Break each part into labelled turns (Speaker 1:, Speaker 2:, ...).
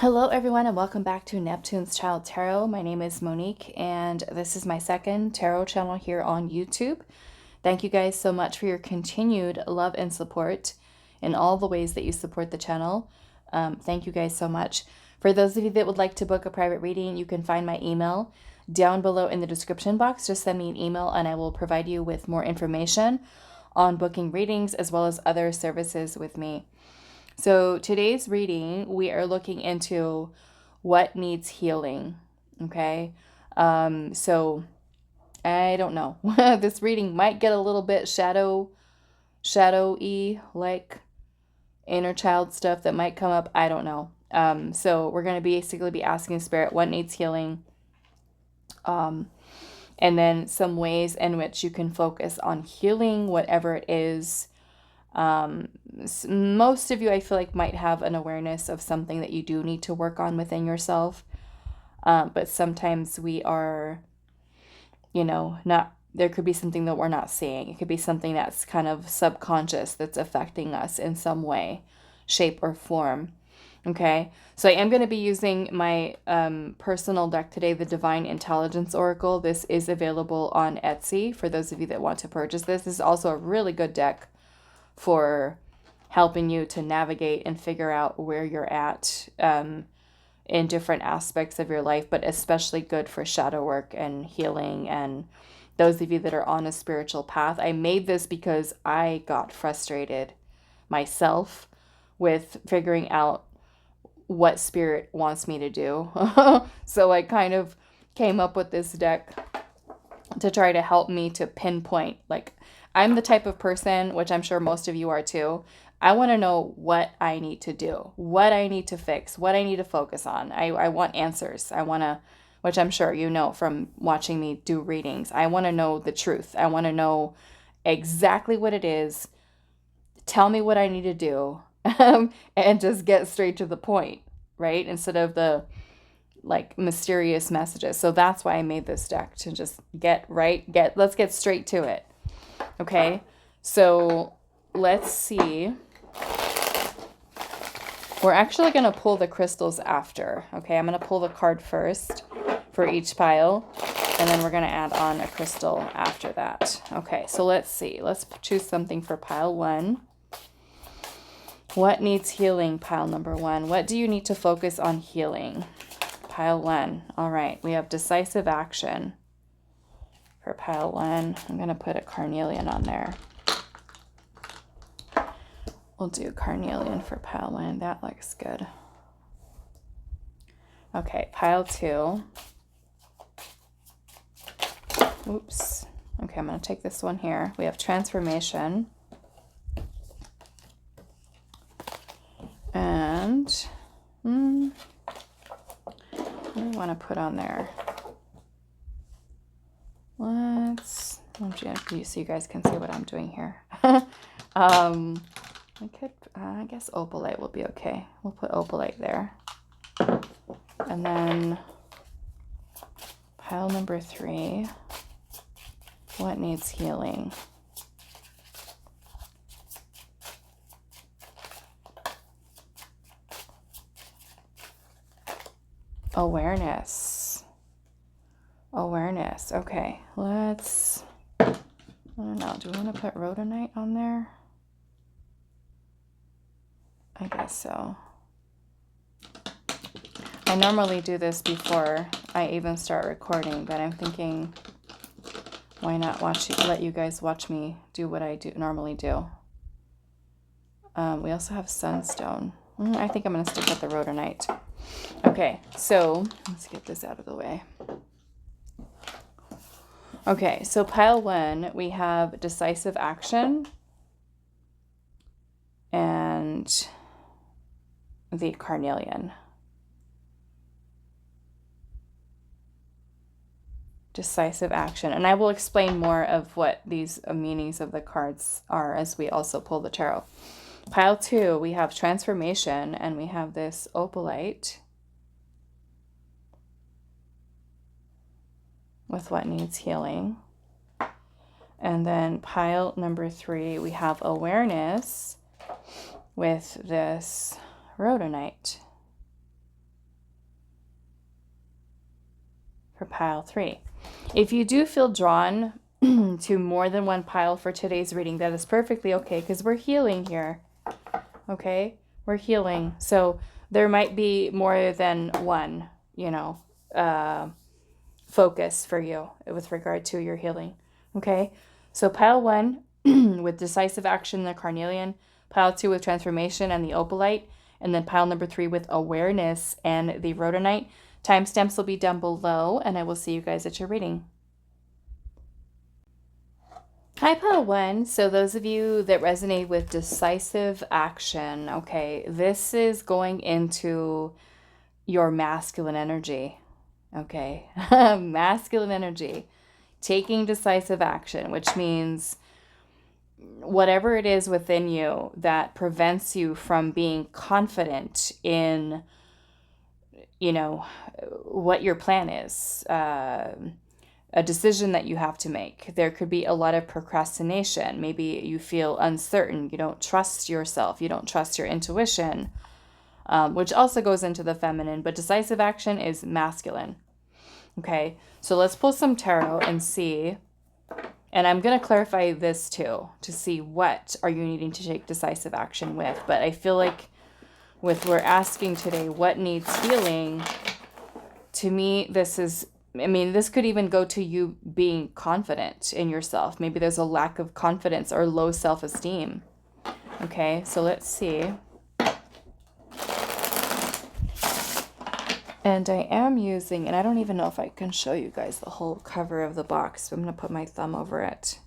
Speaker 1: Hello everyone and welcome back to Neptune's Child Tarot. My name is Monique and this is my second tarot channel here on YouTube. Thank you guys so much for your continued love and support in all the ways that you support the channel. Thank you guys so much. For those of you that would like to book a private reading, you can find my email down below in the description box. Just send me an email and I will provide you with more information on booking readings as well as other services with me. So today's reading, we are looking into what needs healing, okay? So I don't know. This reading might get a little bit shadowy, like inner child stuff that might come up. I don't know. So we're going to basically be asking Spirit what needs healing, and then some ways in which you can focus on healing whatever it is. Most of you, I feel like, might have an awareness of something that you do need to work on within yourself. But sometimes we are, there could be something that we're not seeing. It could be something that's kind of subconscious that's affecting us in some way, shape, or form. Okay, so I am going to be using my personal deck today, the Divine Intelligence Oracle. This is available on Etsy for those of you that want to purchase this. This is also a really good deck for helping you to navigate and figure out where you're at in different aspects of your life, but especially good for shadow work and healing and those of you that are on a spiritual path. I made this because I got frustrated myself with figuring out what Spirit wants me to do. So I kind of came up with this deck to try to help me to pinpoint, like, I'm the type of person, which I'm sure most of you are too. I want to know what I need to do, what I need to fix, what I need to focus on. I want answers. I want to, which I'm sure you know from watching me do readings. I want to know the truth. I want to know exactly what it is. Tell me what I need to do and just get straight to the point, right? Instead of the like mysterious messages. So that's why I made this deck, to just let's get straight to it. Okay, so let's see. We're actually going to pull the crystals after. Okay, I'm going to pull the card first for each pile, and then we're going to add on a crystal after that. Okay, so let's see. Let's choose something for pile 1. What needs healing, pile number 1? What do you need to focus on healing? Pile 1. All right, we have decisive action. For pile 1, I'm going to put a Carnelian on there. We'll do Carnelian for pile 1. That looks good. Okay, pile 2. Oops. Okay, I'm going to take this one here. We have transformation. And what do I want to put on there? So you guys can see what I'm doing here. I guess Opalite will be okay. We'll put Opalite there. And then pile number 3. What needs healing? Awareness. Okay, let's, I don't know, do we want to put Rhodonite on there? I guess so. I normally do this before I even start recording, but I'm thinking, why not let you guys watch me do what I normally do. We also have Sunstone. I think I'm going to stick with the Rhodonite. Okay, so let's get this out of the way. Okay, so pile 1, we have decisive action and the Carnelian. Decisive action. And I will explain more of what these meanings of the cards are as we also pull the tarot. Pile 2, we have transformation and we have this Opalite with what needs healing. And then pile number 3, we have awareness with this Rhodonite. for pile 3. If you do feel drawn to more than one pile for today's reading, that is perfectly okay, because we're healing here. Okay? We're healing. So there might be more than one, you know, focus for you with regard to your healing. Okay? So pile 1 with decisive action, the Carnelian, pile 2 with transformation and the Opalite, and then pile number 3 with awareness and the Rhodonite. Timestamps will be down below, and I will see you guys at your reading. Hi, pile 1. So those of you that resonate with decisive action, okay, this is going into your masculine energy, okay? Masculine energy, taking decisive action, which means whatever it is within you that prevents you from being confident in, you know, what your plan is, a decision that you have to make. There could be a lot of procrastination. Maybe you feel uncertain. You don't trust yourself. You don't trust your intuition, which also goes into the feminine, but decisive action is masculine. Okay, so let's pull some tarot and see. And I'm going to clarify this too, to see what are you needing to take decisive action with. But I feel like with we're asking today, what needs healing? To me, this is, I mean, this could even go to you being confident in yourself. Maybe there's a lack of confidence or low self-esteem. Okay, so let's see. And I am using, and I don't even know if I can show you guys the whole cover of the box. So I'm going to put my thumb over it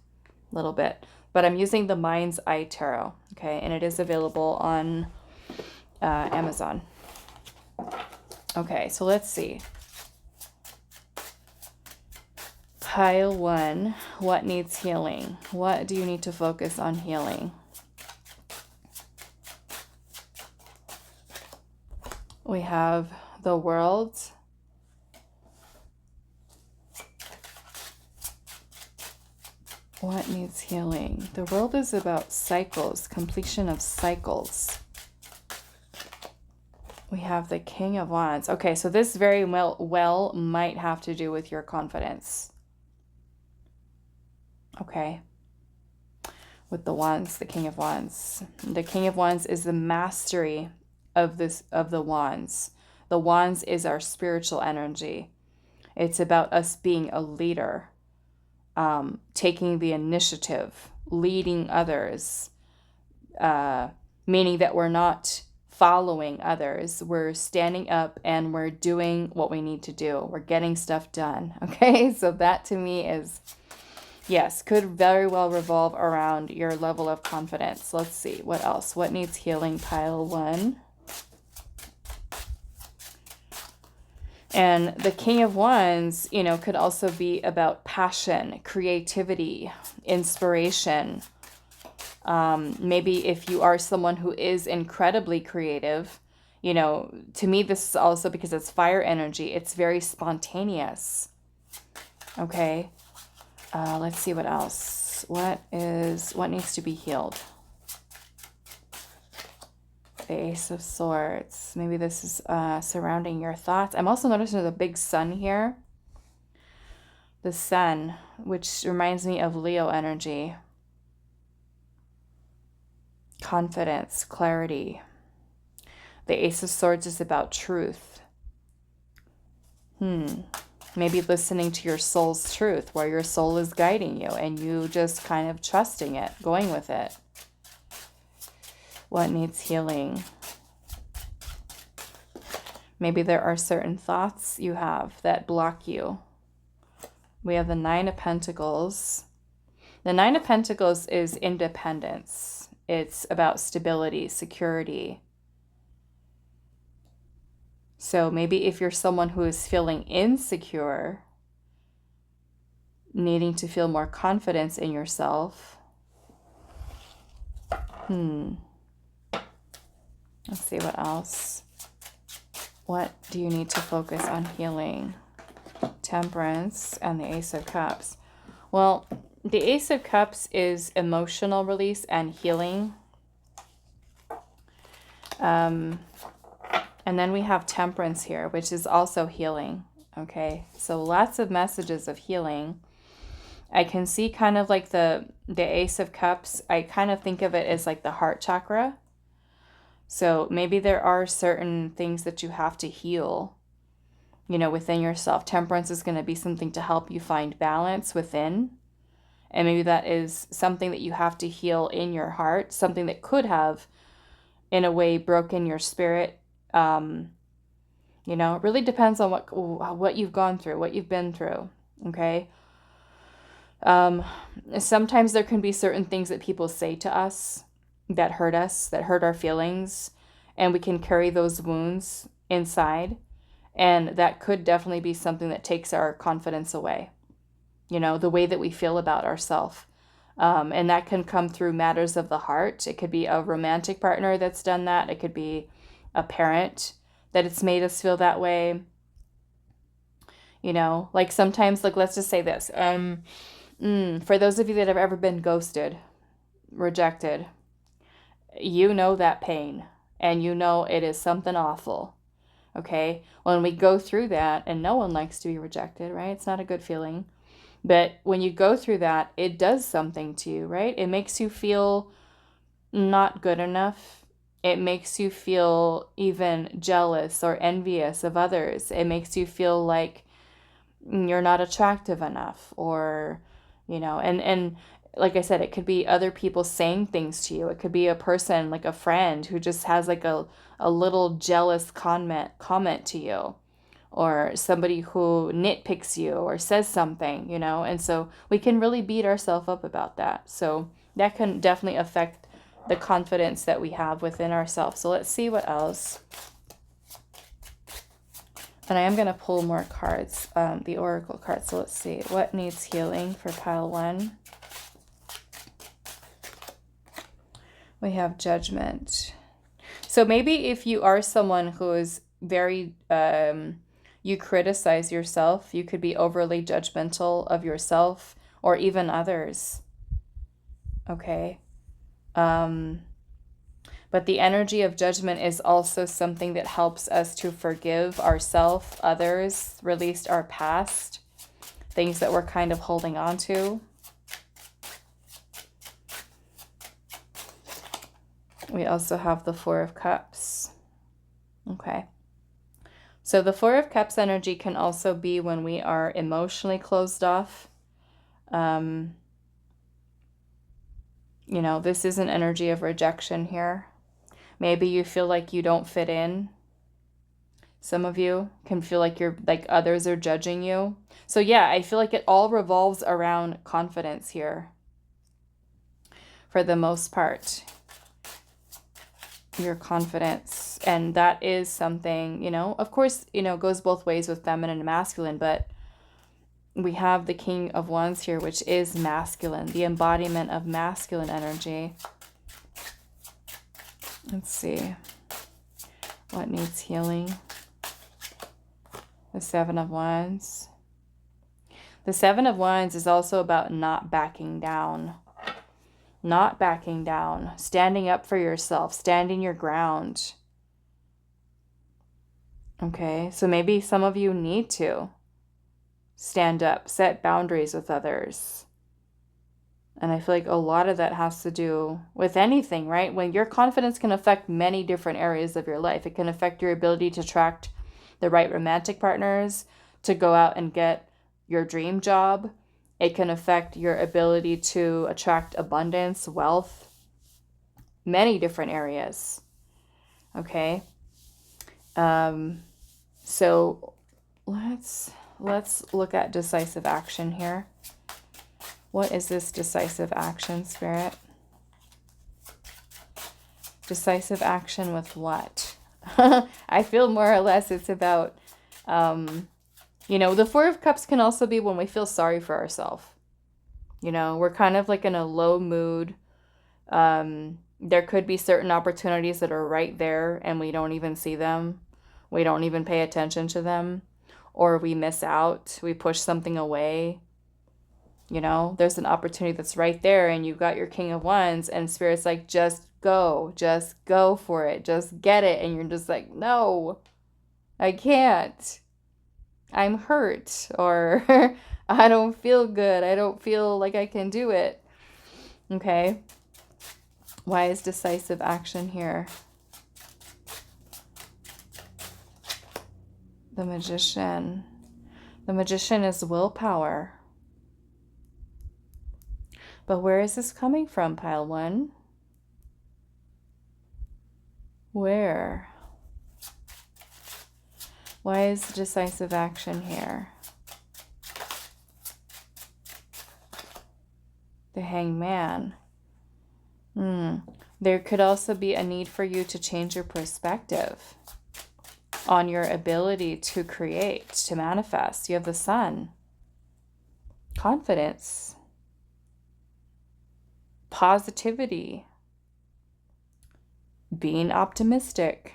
Speaker 1: a little bit. But I'm using the Mind's Eye Tarot, okay? And it is available on Amazon. Okay, so let's see. Pile 1, what needs healing? What do you need to focus on healing? We have the World. What needs healing? The World is about cycles, completion of cycles. We have the King of Wands. Okay, so this very well might have to do with your confidence. Okay. With the Wands, the King of Wands. The King of Wands is the mastery of the Wands. The Wands is our spiritual energy. It's about us being a leader, taking the initiative, leading others, meaning that we're not following others. We're standing up and we're doing what we need to do. We're getting stuff done. Okay, so that to me is, yes, could very well revolve around your level of confidence. Let's see, what else? What needs healing? Pile 1. And the King of Wands, you know, could also be about passion, creativity, inspiration. Maybe if you are someone who is incredibly creative, you know, to me, this is also because it's fire energy. It's very spontaneous. Okay. Let's see what else. What needs to be healed? The Ace of Swords. Maybe this is surrounding your thoughts. I'm also noticing the big sun here. The sun, which reminds me of Leo energy. Confidence, clarity. The Ace of Swords is about truth. Maybe listening to your soul's truth, where your soul is guiding you and you just kind of trusting it, going with it. What needs healing? Maybe there are certain thoughts you have that block you. We have the Nine of Pentacles. The Nine of Pentacles is independence. It's about stability, security. So maybe if you're someone who is feeling insecure, needing to feel more confidence in yourself. Let's see what else. What do you need to focus on healing? Temperance and the Ace of Cups. Well, the Ace of Cups is emotional release and healing. And then we have Temperance here, which is also healing. Okay, so lots of messages of healing. I can see kind of like the Ace of Cups. I kind of think of it as like the heart chakra. So maybe there are certain things that you have to heal, you know, within yourself. Temperance is going to be something to help you find balance within. And maybe that is something that you have to heal in your heart, something that could have, in a way, broken your spirit. You know, it really depends on what you've gone through, what you've been through, okay? Sometimes there can be certain things that people say to us, that hurt our feelings, and we can carry those wounds inside, and that could definitely be something that takes our confidence away, you know, the way that we feel about ourselves. And that can come through matters of the heart. It could be a romantic partner that's done that. It could be a parent that it's made us feel that way. You know, like sometimes, like let's just say this. For those of you that have ever been ghosted, rejected, you know that pain, and you know it is something awful. Okay? When we go through that, and no one likes to be rejected, right? It's not a good feeling. But when you go through that, it does something to you, right? It makes you feel not good enough. It makes you feel even jealous or envious of others. It makes you feel like you're not attractive enough, or, you know, and like I said, it could be other people saying things to you. It could be a person, like a friend, who just has like a little jealous comment to you, or somebody who nitpicks you or says something, you know, and so we can really beat ourselves up about that. So that can definitely affect the confidence that we have within ourselves. So let's see what else. And I am going to pull more cards, the oracle cards. So let's see. What needs healing for pile 1? We have Judgment. So maybe if you are someone who is very, you criticize yourself, you could be overly judgmental of yourself or even others. Okay. But the energy of Judgment is also something that helps us to forgive ourselves, others, release our past, things that we're kind of holding on to. We also have the Four of Cups. Okay. So the Four of Cups energy can also be when we are emotionally closed off. You know, this is an energy of rejection here. Maybe you feel like you don't fit in. Some of you can feel like others are judging you. So yeah, I feel like it all revolves around confidence here. For the most part. Your confidence. And that is something, you know, of course, you know, goes both ways with feminine and masculine, but we have the King of Wands here, which is masculine, the embodiment of masculine energy. Let's see. What needs healing? The Seven of Wands. The Seven of Wands is also about not backing down. Not backing down. Standing up for yourself. Standing your ground. Okay, so maybe some of you need to stand up, set boundaries with others. And I feel like a lot of that has to do with anything, right? When your confidence can affect many different areas of your life. It can affect your ability to attract the right romantic partners, to go out and get your dream job. It can affect your ability to attract abundance, wealth, many different areas. Okay. So let's look at decisive action here. What is this decisive action, Spirit? Decisive action with what? I feel more or less it's about, you know, the Four of Cups can also be when we feel sorry for ourselves. You know, we're kind of like in a low mood. There could be certain opportunities that are right there and we don't even see them. We don't even pay attention to them. Or we miss out. We push something away. You know, there's an opportunity that's right there and you got your King of Wands and Spirit's like, just go for it, just get it. And you're just like, no, I can't. I'm hurt, or I don't feel good. I don't feel like I can do it. Okay. Why is decisive action here? The Magician. The Magician is willpower. But where is this coming from, pile one? Where? Why is decisive action here? The Hangman. There could also be a need for you to change your perspective on your ability to create, to manifest. You have the Sun. Confidence. Positivity. Being optimistic.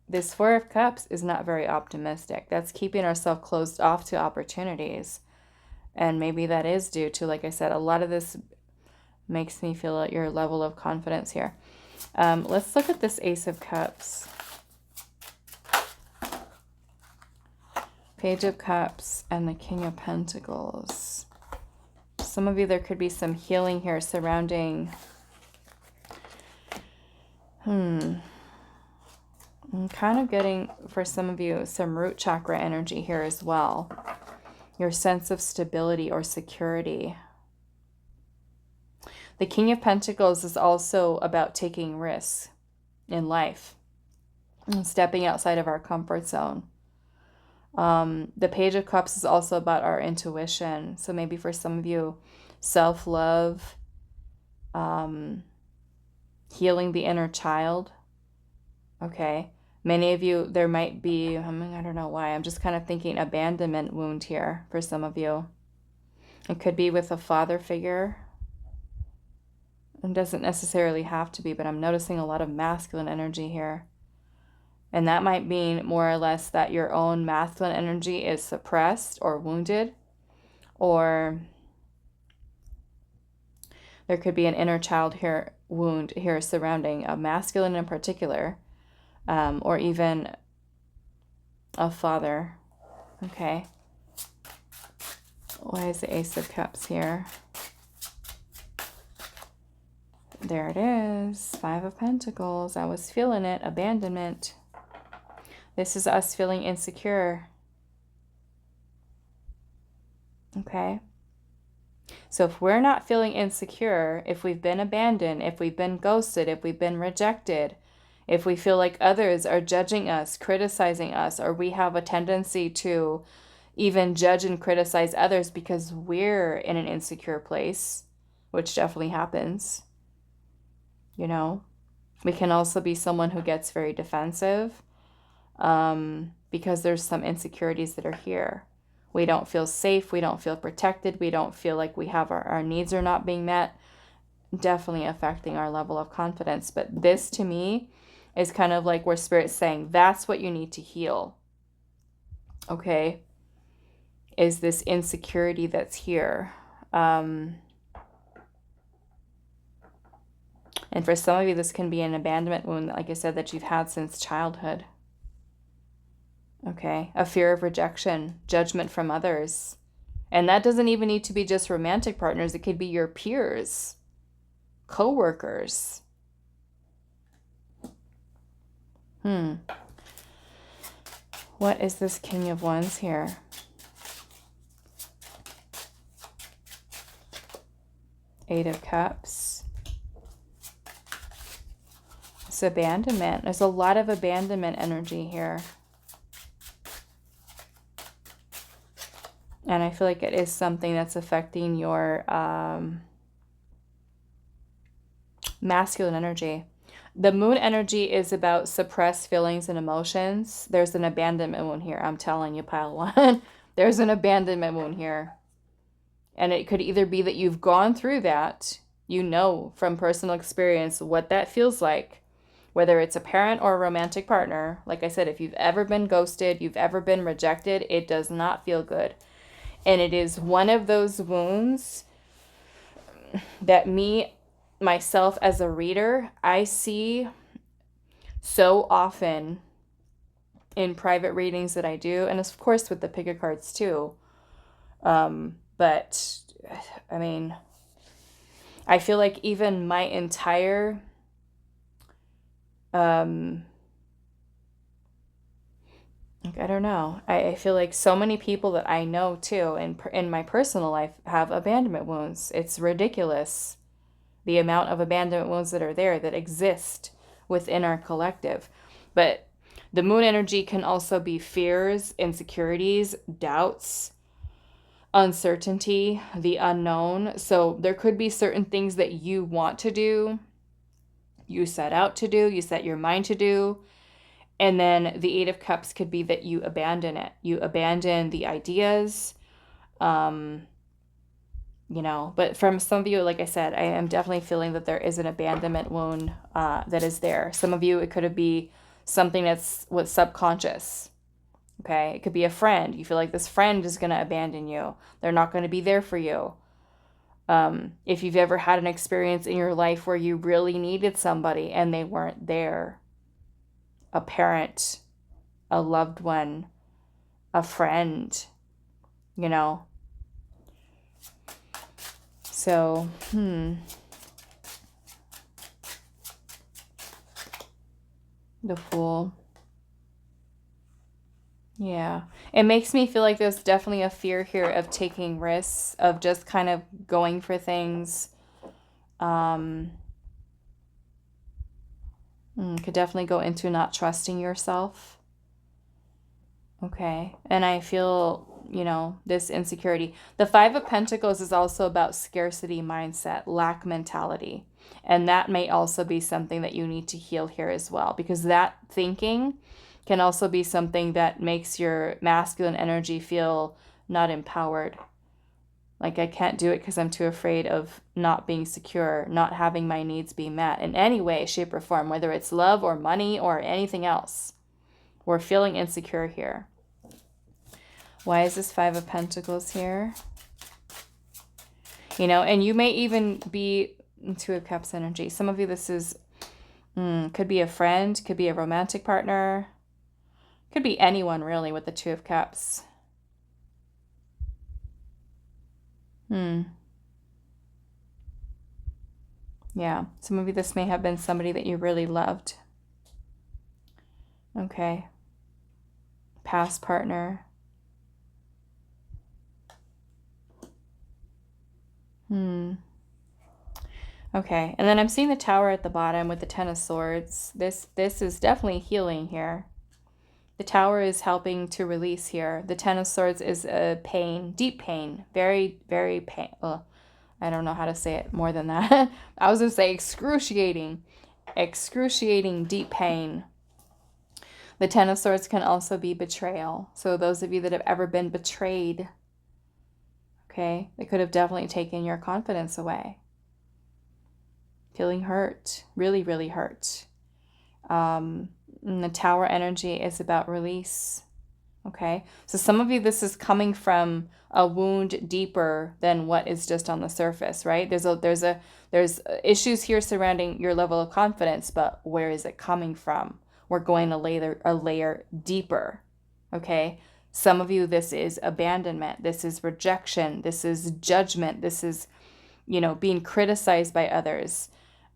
Speaker 1: This Four of Cups is not very optimistic. That's keeping ourselves closed off to opportunities. And maybe that is due to, like I said, a lot of this makes me feel at your level of confidence here. Let's look at this Ace of Cups. Page of Cups and the King of Pentacles. Some of you, there could be some healing here surrounding... I'm kind of getting, for some of you, some root chakra energy here as well. Your sense of stability or security. The King of Pentacles is also about taking risks in life and stepping outside of our comfort zone. The Page of Cups is also about our intuition. So maybe for some of you, self-love, healing the inner child. Okay. Many of you, there might be, I don't know why, I'm just kind of thinking abandonment wound here for some of you. It could be with a father figure. It doesn't necessarily have to be, but I'm noticing a lot of masculine energy here. And that might mean more or less that your own masculine energy is suppressed or wounded, or there could be an inner child here, wound here surrounding a masculine in particular, or even a father. Okay. Why is the Ace of Cups here? There it is. Five of Pentacles. I was feeling it. Abandonment. This is us feeling insecure. Okay. So if we're not feeling insecure, if we've been abandoned, if we've been ghosted, if we've been rejected, if we feel like others are judging us, criticizing us, or we have a tendency to even judge and criticize others because we're in an insecure place, which definitely happens, you know, we can also be someone who gets very defensive because there's some insecurities that are here. We don't feel safe. We don't feel protected. We don't feel like we have our needs are not being met. Definitely affecting our level of confidence. But this to me is kind of like where Spirit's saying, that's what you need to heal. Okay. Is this insecurity that's here. And for some of you, this can be an abandonment wound, like I said, that you've had since childhood. Okay, a fear of rejection, judgment from others. And that doesn't even need to be just romantic partners. It could be your peers, co-workers. What is this King of Wands here? Eight of Cups. It's abandonment. There's a lot of abandonment energy here. And I feel like it is something that's affecting your masculine energy. The moon energy is about suppressed feelings and emotions. There's an abandonment wound here. I'm telling you, pile one. There's an abandonment wound here. And it could either be that you've gone through that, you know from personal experience what that feels like, whether it's a parent or a romantic partner. Like I said, if you've ever been ghosted, you've ever been rejected, it does not feel good. And it is one of those wounds that myself as a reader, I see so often in private readings that I do, and of course with the pick of cards too. But I mean, I feel like even my entire I don't know. I feel like so many people that I know too in my personal life have abandonment wounds. It's ridiculous the amount of abandonment wounds that are there that exist within our collective. But the moon energy can also be fears, insecurities, doubts, uncertainty, the unknown. So there could be certain things that you want to do, you set out to do, you set your mind to do. And then the Eight of Cups could be that you abandon it. You abandon the ideas, but from some of you, like I said, I am definitely feeling that there is an abandonment wound that is there. Some of you, it could be something that's what's subconscious. Okay, it could be a friend. You feel like this friend is going to abandon you. They're not going to be there for you. If you've ever had an experience in your life where you really needed somebody and they weren't there, a parent, a loved one, a friend, So, the Fool. Yeah. It makes me feel like there's definitely a fear here of taking risks, of just kind of going for things. Could definitely go into not trusting yourself. Okay. And I feel, this insecurity. The Five of Pentacles is also about scarcity mindset, lack mentality. And that may also be something that you need to heal here as well, because that thinking can also be something that makes your masculine energy feel not empowered. Like, I can't do it because I'm too afraid of not being secure, not having my needs be met in any way, shape, or form, whether it's love or money or anything else. We're feeling insecure here. Why is this Five of Pentacles here? And you may even be Two of Cups energy. Some of you, this is, could be a friend, could be a romantic partner, could be anyone really with the Two of Cups. Yeah, some of you, this may have been somebody that you really loved. Okay. Past partner. Okay, and then I'm seeing the Tower at the bottom with the Ten of Swords. This is definitely healing here. The Tower is helping to release here. The Ten of Swords is a pain, deep pain, very, very pain. I don't know how to say it more than that. I was going to say excruciating deep pain. The Ten of Swords can also be betrayal. So those of you that have ever been betrayed, okay, they could have definitely taken your confidence away. Feeling hurt, really, really hurt. And the Tower energy is about release. Okay, so some of you, this is coming from a wound deeper than what is just on the surface, right? There's issues here surrounding your level of confidence, but where is it coming from? We're going a layer deeper. Okay, some of you, this is abandonment, this is rejection, this is judgment, this is, being criticized by others.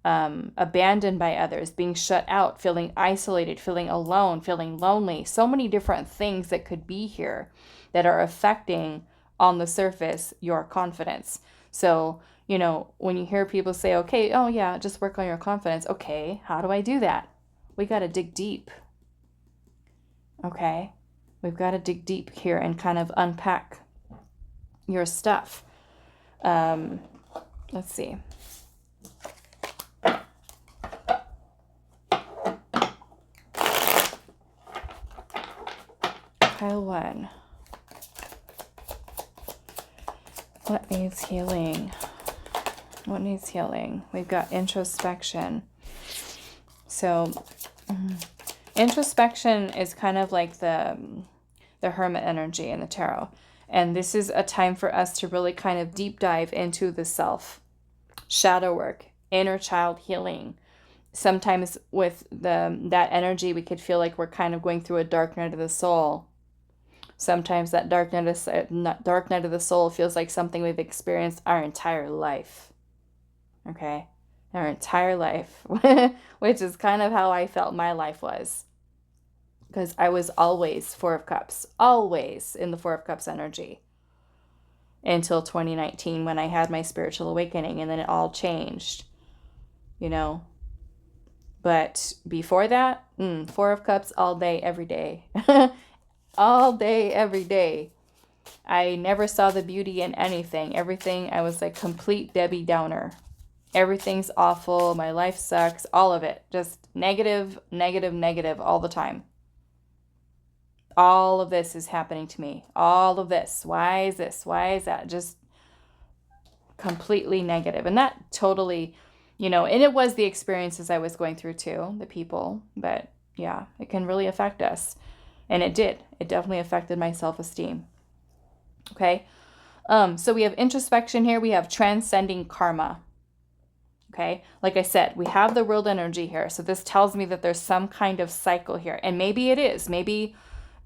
Speaker 1: Abandoned by others, being shut out, feeling isolated, feeling alone, feeling lonely. So many different things that could be here that are affecting on the surface your confidence. So, when you hear people say, okay, oh yeah, just work on your confidence. Okay, how do I do that? We got to dig deep. Okay, we've got to dig deep here and kind of unpack your stuff. Let's see. Pile 1. What needs healing? What needs healing? We've got introspection. So, introspection is kind of like the Hermit energy in the tarot. And this is a time for us to really kind of deep dive into the self. Shadow work, inner child healing, sometimes with that energy, we could feel like we're kind of going through a dark night of the soul. Sometimes that dark night of the soul feels like something we've experienced our entire life. Okay? Our entire life. Which is kind of how I felt my life was. Because I was always Four of Cups. Always in the Four of Cups energy. Until 2019 when I had my spiritual awakening, and then it all changed. You know? But before that, Four of Cups all day, every day. All day, every day. I never saw the beauty in anything. Everything, I was like complete Debbie Downer. Everything's awful. My life sucks. All of it. Just negative, negative, negative all the time. All of this is happening to me. All of this. Why is this? Why is that? Just completely negative. And that totally, and it was the experiences I was going through too, the people. But yeah, it can really affect us. And it did. It definitely affected my self-esteem. Okay. So we have introspection here. We have transcending karma. Okay. Like I said, we have the world energy here. So this tells me that there's some kind of cycle here. And maybe it is. Maybe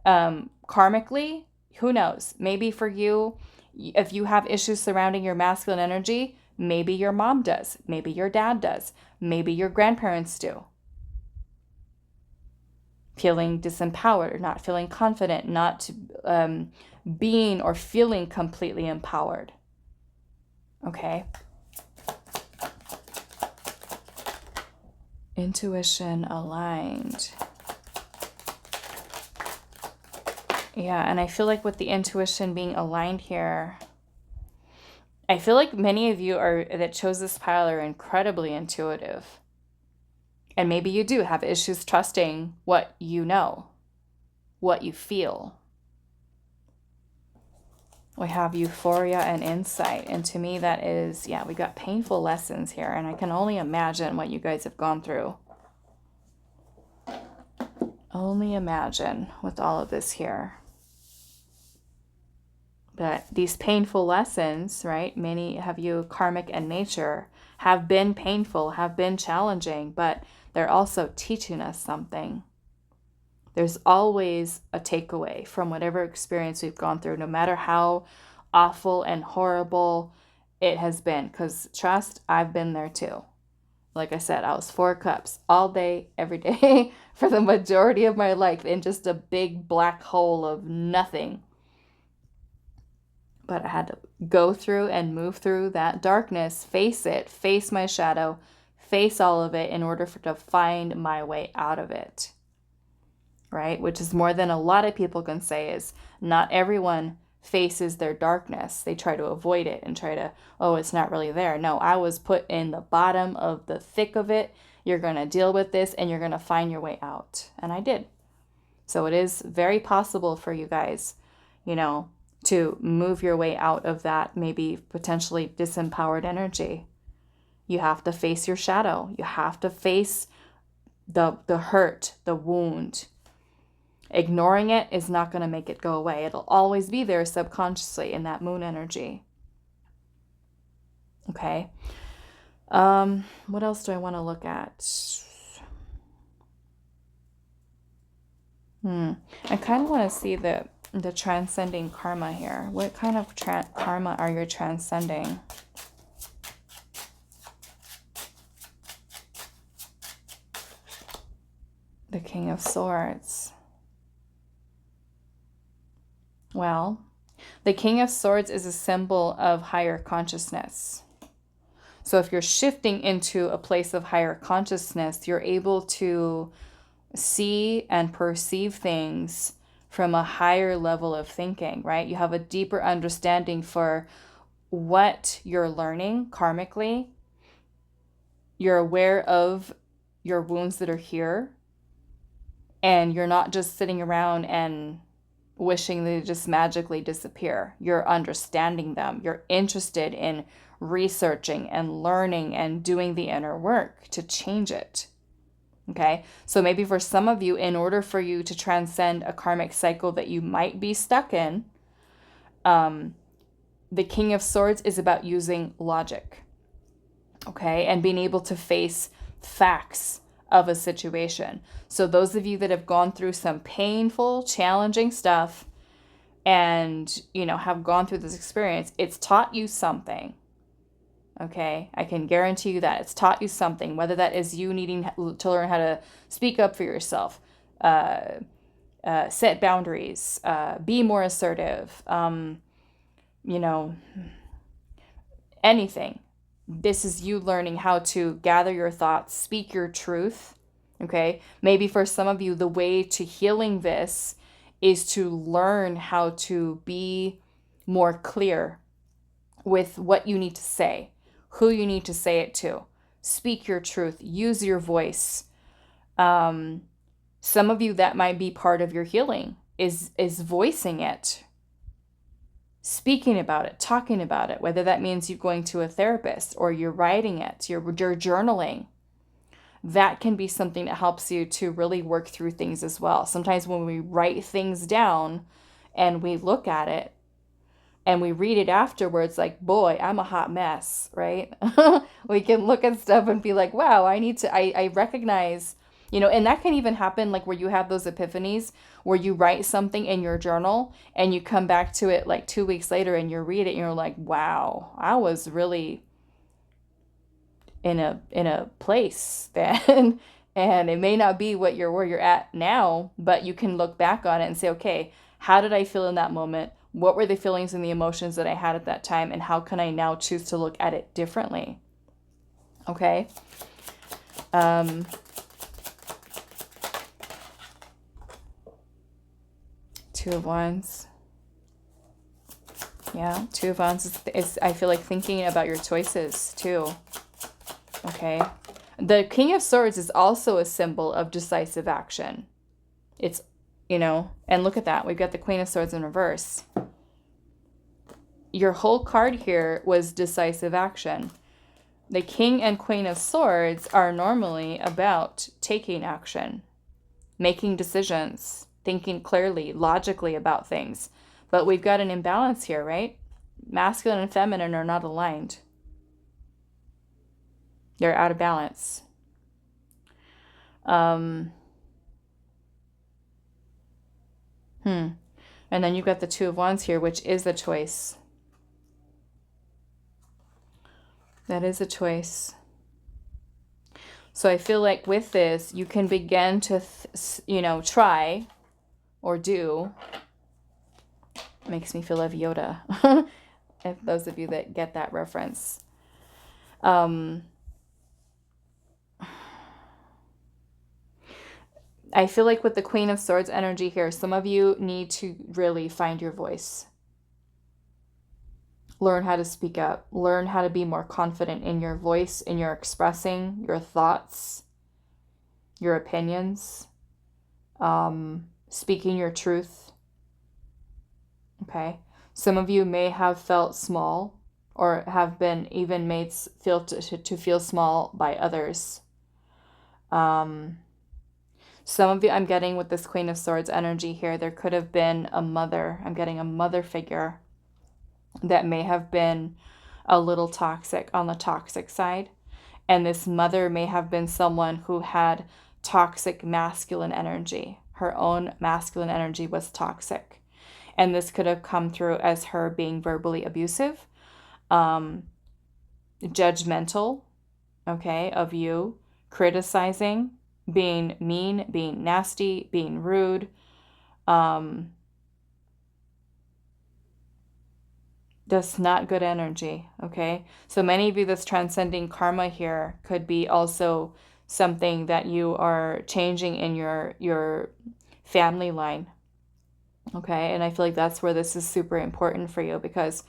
Speaker 1: karmically, who knows? Maybe for you, if you have issues surrounding your masculine energy, maybe your mom does. Maybe your dad does. Maybe your grandparents do. Feeling disempowered, or not feeling confident, not being or feeling completely empowered. Okay. Intuition aligned. Yeah, and I feel like with the intuition being aligned here, I feel like many of you that chose this pile are incredibly intuitive. And maybe you do have issues trusting what you know, what you feel. We have euphoria and insight. And to me, that is, we got painful lessons here. And I can only imagine what you guys have gone through. Only imagine with all of this here. But these painful lessons, right? Many of you karmic in nature have been painful, have been challenging, but they're also teaching us something. There's always a takeaway from whatever experience we've gone through, no matter how awful and horrible it has been. Because trust, I've been there too. Like I said, I was Four Cups all day, every day for the majority of my life in just a big black hole of nothing. But I had to go through and move through that darkness, face it, face my shadow, face all of it in order to find my way out of it. Right? Which is more than a lot of people can say, is not everyone faces their darkness. They try to avoid it and try to, it's not really there. No, I was put in the bottom of the thick of it. You're going to deal with this and you're going to find your way out. And I did. So it is very possible for you guys, to move your way out of that maybe potentially disempowered energy. You have to face your shadow. You have to face the hurt, the wound. Ignoring it is not going to make it go away. It'll always be there subconsciously in that moon energy. Okay. What else do I want to look at? I kind of want to see the transcending karma here. What kind of karma are you transcending? The King of Swords. Well, the King of Swords is a symbol of higher consciousness. So if you're shifting into a place of higher consciousness, you're able to see and perceive things from a higher level of thinking, right? You have a deeper understanding for what you're learning karmically. You're aware of your wounds that are here. And you're not just sitting around and wishing they just magically disappear. You're understanding them. You're interested in researching and learning and doing the inner work to change it. Okay, so maybe for some of you, in order for you to transcend a karmic cycle that you might be stuck in, the King of Swords is about using logic, okay, and being able to face facts of a situation. So those of you that have gone through some painful, challenging stuff and, you know, have gone through this experience, it's taught you something. Okay, I can guarantee you that it's taught you something, whether that is you needing to learn how to speak up for yourself, set boundaries, be more assertive, you know, anything. This is you learning how to gather your thoughts, speak your truth. Okay, maybe for some of you, the way to healing this is to learn how to be more clear with what you need to say, who you need to say it to. Speak your truth, use your voice. Some of you, that might be part of your healing, is voicing it, speaking about it, talking about it, whether that means you going to a therapist or you're writing it, you're journaling. That can be something that helps you to really work through things as well. Sometimes when we write things down and we look at it and we read it afterwards, like, boy, I'm a hot mess, right? We can look at stuff and be like, wow, I recognize, you know, and that can even happen like where you have those epiphanies where you write something in your journal and you come back to it like 2 weeks later and you read it and you're like, wow, I was really in a place then. And it may not be where you're at now, but you can look back on it and say, okay, how did I feel in that moment? What were the feelings and the emotions that I had at that time? And how can I now choose to look at it differently? Okay. Two of Wands. Yeah, Two of Wands is I feel like thinking about your choices too. Okay. The King of Swords is also a symbol of decisive action. It's, you know, and look at that. We've got the Queen of Swords in reverse. Your whole card here was decisive action. The King and Queen of Swords are normally about taking action, making decisions, thinking clearly, logically about things. But we've got an imbalance here, right? Masculine and feminine are not aligned. They're out of balance. And then you've got the Two of Wands here, which is a choice. That is a choice. So I feel like with this, you can begin to, try or do. Makes me feel like Yoda. If those of you that get that reference. I feel like with the Queen of Swords energy here, some of you need to really find your voice. Learn how to speak up. Learn how to be more confident in your voice, in your expressing your thoughts, your opinions, speaking your truth. Okay. Some of you may have felt small or have been even made to feel small by others. Some of you, I'm getting with this Queen of Swords energy here, there could have been a mother. I'm getting a mother figure that may have been a little toxic, on the toxic side. And this mother may have been someone who had toxic masculine energy. Her own masculine energy was toxic. And this could have come through as her being verbally abusive, judgmental, okay, of you, criticizing, being mean, being nasty, being rude. That's not good energy, okay? So many of you that's transcending karma here could be also something that you are changing in your family line, okay? And I feel like that's where this is super important for you, because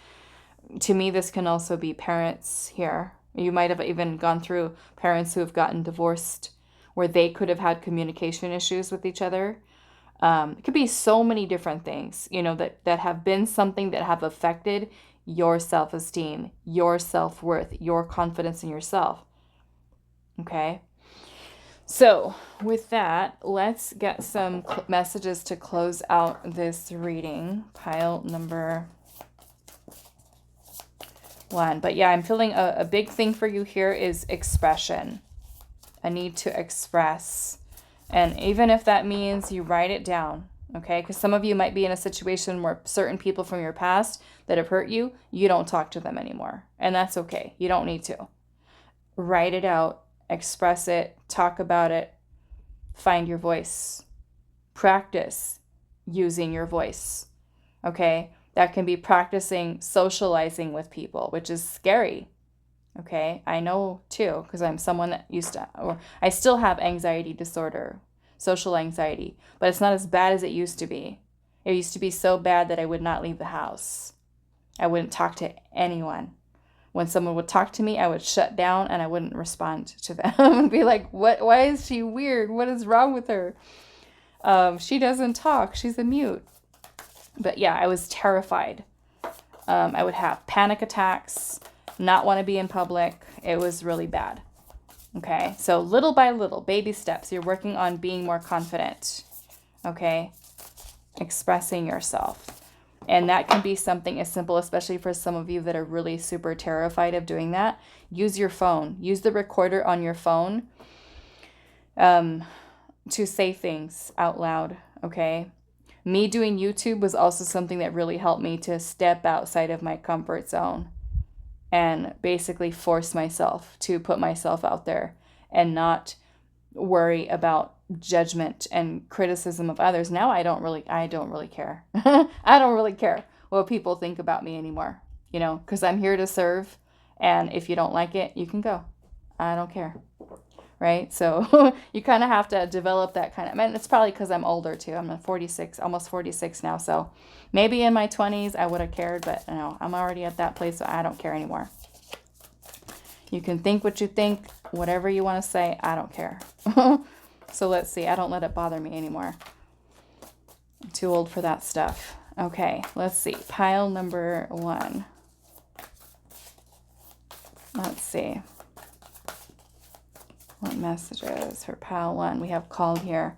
Speaker 1: to me, this can also be parents here. You might have even gone through parents who have gotten divorced, where they could have had communication issues with each other. It could be so many different things, that have been something that have affected your self-esteem, your self-worth, your confidence in yourself. Okay? So with that, let's get some messages to close out this reading. Pile number 1. But yeah, I'm feeling a big thing for you here is expression. a need to express. And even if that means you write it down, okay? Because some of you might be in a situation where certain people from your past that have hurt you, you don't talk to them anymore. And that's okay. You don't need to. Write it out, express it, talk about it, find your voice. Practice using your voice, okay? That can be practicing socializing with people, which is scary, okay? I know too, because I'm someone that used to, or I still have anxiety disorder, social anxiety, but it's not as bad as it used to be. It used to be so bad that I would not leave the house. I wouldn't talk to anyone. When someone would talk to me, I would shut down and I wouldn't respond to them and be like, "What? Why is she weird? What is wrong with her? She doesn't talk. She's a mute." But yeah, I was terrified. I would have panic attacks, not want to be in public. It was really bad. Okay, so little by little, baby steps. You're working on being more confident. Okay, expressing yourself. And that can be something as simple, especially for some of you that are really super terrified of doing that. Use your phone. Use the recorder on your phone to say things out loud, okay? Me doing YouTube was also something that really helped me to step outside of my comfort zone and basically force myself to put myself out there and not worry about judgment and criticism of others. Now I don't really care. I don't really care what people think about me anymore, you know, because I'm here to serve. And if you don't like it, you can go. I don't care. Right? So you kind of have to develop that kind of, and it's probably because I'm older too. I'm 46, almost 46 now. So maybe in my 20s I would have cared, but no, I'm already at that place, so I don't care anymore. You can think what you think, whatever you want to say, I don't care. So let's see. I don't let it bother me anymore. I'm too old for that stuff. Okay, let's see. Pile number 1. Let's see. What messages for pile 1? We have called here.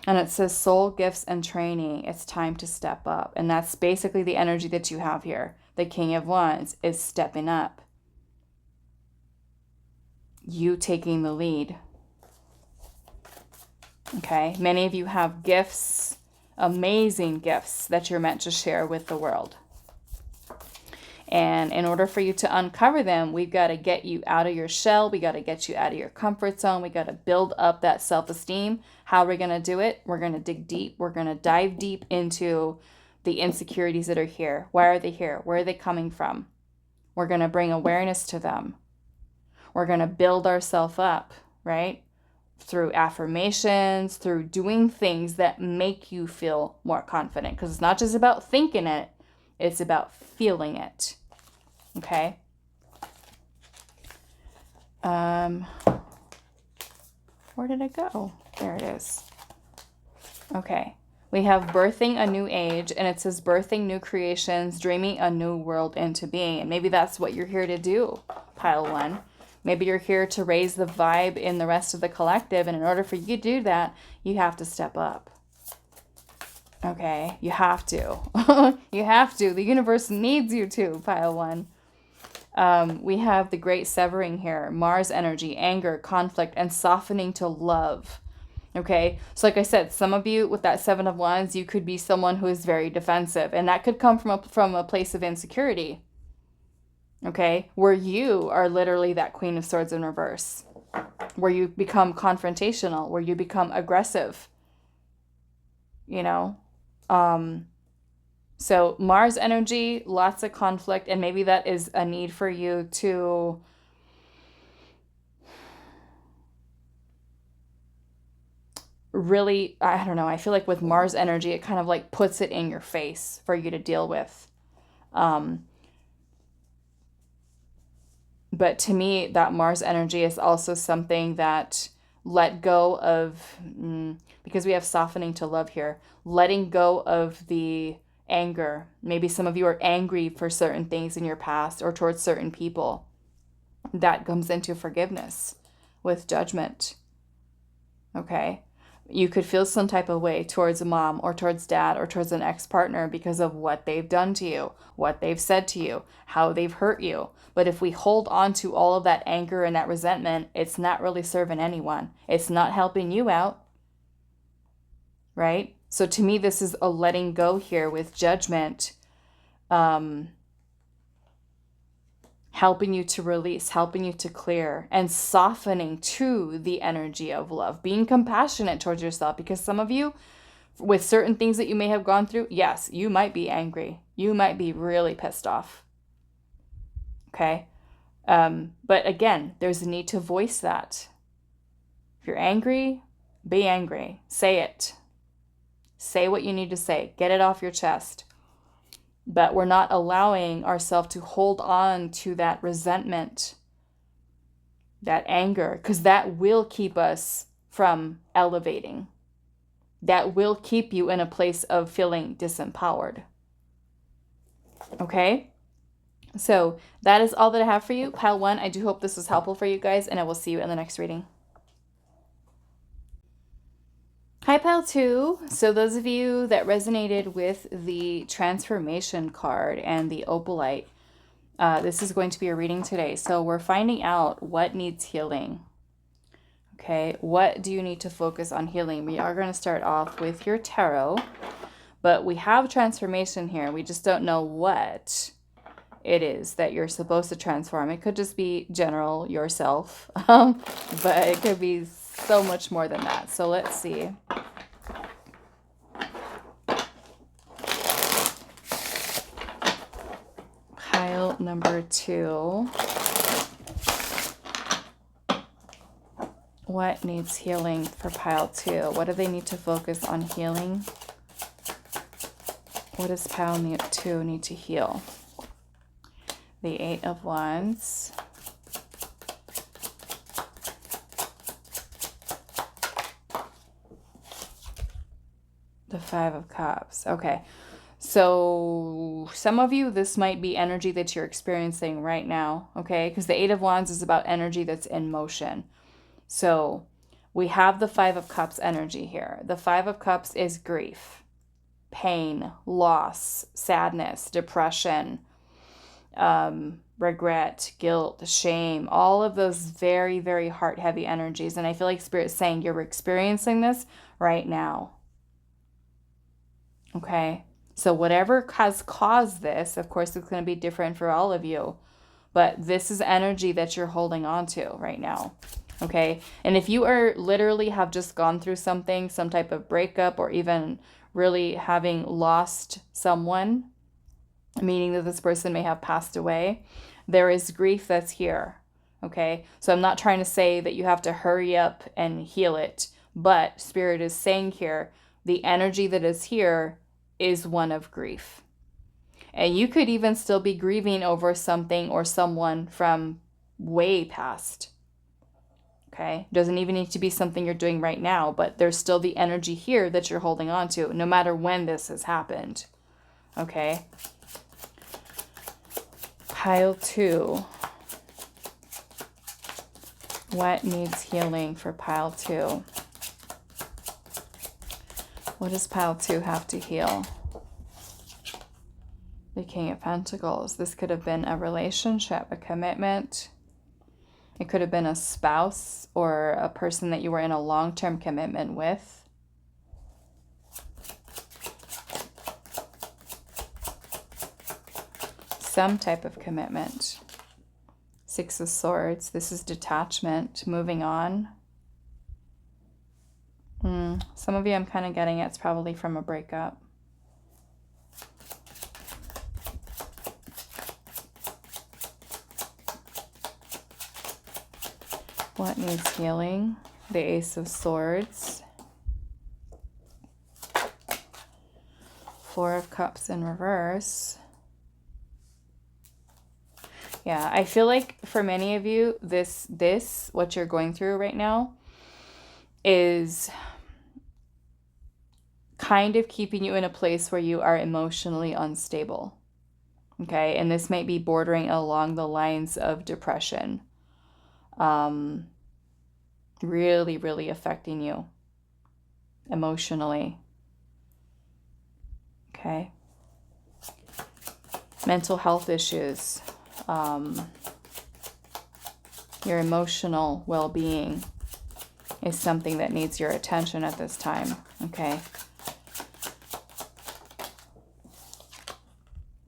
Speaker 1: And it says soul gifts and training. It's time to step up. And that's basically the energy that you have here. The King of Wands is stepping up. You taking the lead. Okay, many of you have gifts, amazing gifts that you're meant to share with the world. And in order for you to uncover them, we've got to get you out of your shell. We got to get you out of your comfort zone. We got to build up that self-esteem. How are we going to do it? We're going to dig deep. We're going to dive deep into the insecurities that are here. Why are they here? Where are they coming from? We're going to bring awareness to them. We're going to build ourselves up, right? Through affirmations, through doing things that make you feel more confident. Because it's not just about thinking it, it's about feeling it. Okay? Where did it go? There it is. Okay. We have birthing a new age, and it says birthing new creations, dreaming a new world into being. And maybe that's what you're here to do, pile 1. Maybe you're here to raise the vibe in the rest of the collective. And in order for you to do that, you have to step up. Okay, you have to. You have to. The universe needs you to, pile 1. We have the great severing here. Mars energy, anger, conflict, and softening to love. Okay, so like I said, some of you with that 7 of Wands, you could be someone who is very defensive. And that could come from a place of insecurity. Okay, where you are literally that Queen of Swords in reverse. Where you become confrontational, where you become aggressive. You know? So Mars energy, lots of conflict, and maybe that is a need for you to really, I don't know, I feel like with Mars energy, it kind of like puts it in your face for you to deal with. But to me, that Mars energy is also something that let go of, because we have softening to love here, letting go of the anger. Maybe some of you are angry for certain things in your past or towards certain people. That comes into forgiveness with judgment. Okay? You could feel some type of way towards a mom or towards dad or towards an ex-partner because of what they've done to you, what they've said to you, how they've hurt you. But if we hold on to all of that anger and that resentment, it's not really serving anyone. It's not helping you out, right? So to me, this is a letting go here with judgment, helping you to release, helping you to clear, and softening to the energy of love, being compassionate towards yourself. Because some of you, with certain things that you may have gone through, yes, you might be angry. You might be really pissed off. Okay? But again, there's a need to voice that. If you're angry, be angry. Say it. Say what you need to say. Get it off your chest. But we're not allowing ourselves to hold on to that resentment, that anger, because that will keep us from elevating. That will keep you in a place of feeling disempowered. Okay? So that is all that I have for you. Pile 1, I do hope this was helpful for you guys, and I will see you in the next reading. Hi, Pile 2. So those of you that resonated with the transformation card and the opalite, this is going to be a reading today. So we're finding out what needs healing. Okay, what do you need to focus on healing? We are going to start off with your tarot, but we have transformation here. We just don't know what it is that you're supposed to transform. It could just be general yourself, but it could be so much more than that. So let's see. Pile number 2. What needs healing for pile 2? What do they need to focus on healing? What does pile 2 need to heal? The 8 of Wands. The 5 of Cups. Okay. So some of you, this might be energy that you're experiencing right now, okay? Because the 8 of Wands is about energy that's in motion. So we have the 5 of Cups energy here. The 5 of Cups is grief, pain, loss, sadness, depression, regret, guilt, shame, all of those very, very heart-heavy energies. And I feel like Spirit's saying you're experiencing this right now. Okay? So whatever has caused this, of course, it's going to be different for all of you. But this is energy that you're holding on to right now. Okay? And if you are literally have just gone through something, some type of breakup, or even really having lost someone, meaning that this person may have passed away, there is grief that's here. Okay? So I'm not trying to say that you have to hurry up and heal it, but Spirit is saying here, the energy that is here is one of grief. And you could even still be grieving over something or someone from way past. Okay? Doesn't even need to be something you're doing right now, but there's still the energy here that you're holding on to, no matter when this has happened. Okay? Pile 2. What needs healing for pile 2? What does pile 2 have to heal? The King of Pentacles. This could have been a relationship, a commitment. It could have been a spouse or a person that you were in a long-term commitment with. Some type of commitment. 6 of Swords. This is detachment, moving on. Some of you, I'm kind of getting it's probably from a breakup. What needs healing? The Ace of Swords. 4 of Cups in reverse. Yeah, I feel like for many of you, this what you're going through right now is kind of keeping you in a place where you are emotionally unstable. Okay, and this might be bordering along the lines of depression. Really, really affecting you. emotionally. Okay. Mental health issues. Your emotional well-being is something that needs your attention at this time. Okay.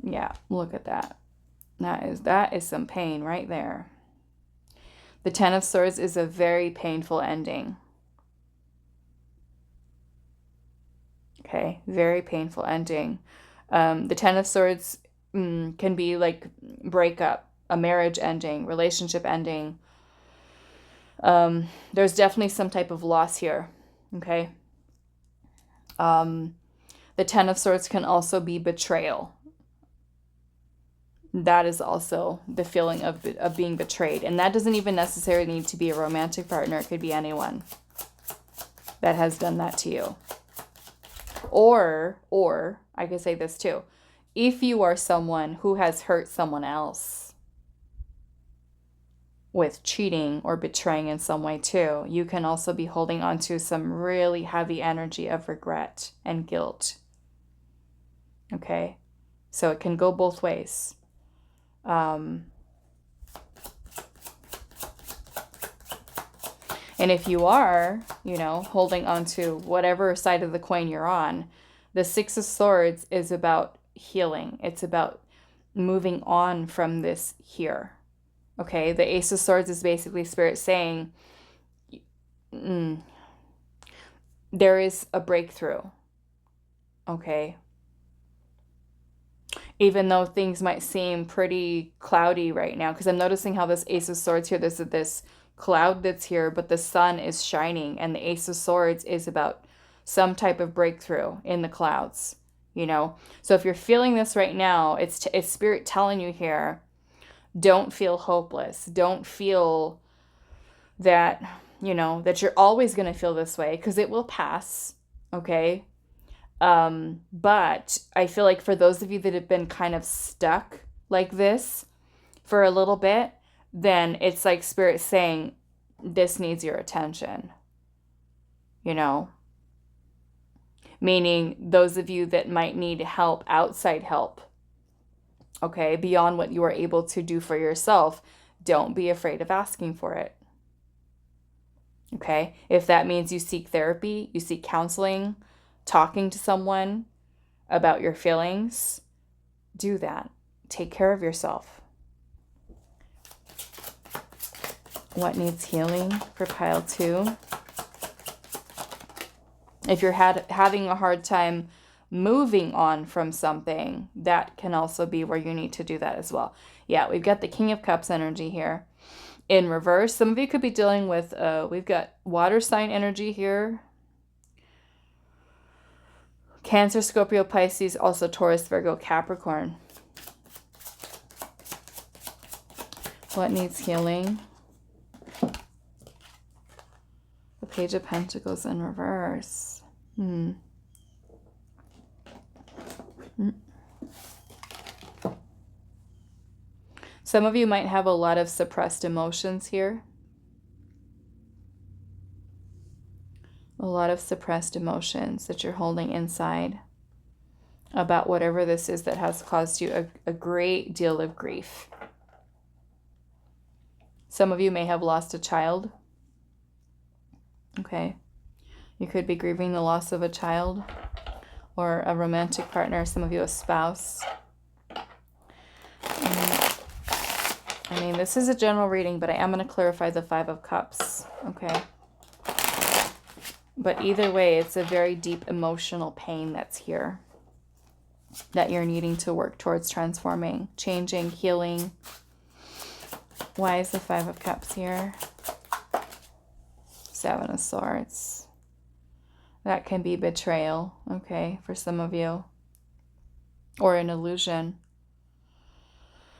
Speaker 1: Yeah, look at that. That is some pain right there. The Ten of Swords is a very painful ending. Okay, very painful ending. The Ten of Swords can be like breakup, a marriage ending, relationship ending. There's definitely some type of loss here. Okay. The Ten of Swords can also be betrayal. That is also the feeling of being betrayed. And that doesn't even necessarily need to be a romantic partner. It could be anyone that has done that to you. Or I could say this too. If you are someone who has hurt someone else with cheating or betraying in some way too, you can also be holding on to some really heavy energy of regret and guilt. Okay? So it can go both ways. And if you are, holding on to whatever side of the coin you're on, the Six of Swords is about healing. It's about moving on from this here. Okay, the Ace of Swords is basically Spirit saying there is a breakthrough. Okay. Even though things might seem pretty cloudy right now, because I'm noticing how this Ace of Swords here, there's this cloud that's here, but the sun is shining, and the Ace of Swords is about some type of breakthrough in the clouds, So if you're feeling this right now, it's Spirit telling you here, don't feel hopeless. Don't feel that, that you're always going to feel this way, because it will pass, okay? But I feel like for those of you that have been kind of stuck like this for a little bit, then it's like Spirit saying, this needs your attention, meaning those of you that might need help, outside help, okay, beyond what you are able to do for yourself, don't be afraid of asking for it. Okay. If that means you seek therapy, you seek counseling, talking to someone about your feelings, do that. Take care of yourself. What needs healing for pile 2? If you're having a hard time moving on from something, that can also be where you need to do that as well. Yeah, we've got the King of Cups energy here in reverse. Some of you could be dealing with, we've got water sign energy here. Cancer, Scorpio, Pisces, also Taurus, Virgo, Capricorn. What needs healing? The Page of Pentacles in reverse. Some of you might have a lot of suppressed emotions here. A lot of suppressed emotions that you're holding inside about whatever this is that has caused you a great deal of grief. Some of you may have lost a child. Okay. You could be grieving the loss of a child or a romantic partner. Some of you a spouse. I mean, this is a general reading, but I am going to clarify the Five of Cups. Okay. But either way, it's a very deep emotional pain that's here that you're needing to work towards transforming, changing, healing. Why is the Five of Cups here? Seven of Swords. That can be betrayal, okay, for some of you. Or an illusion.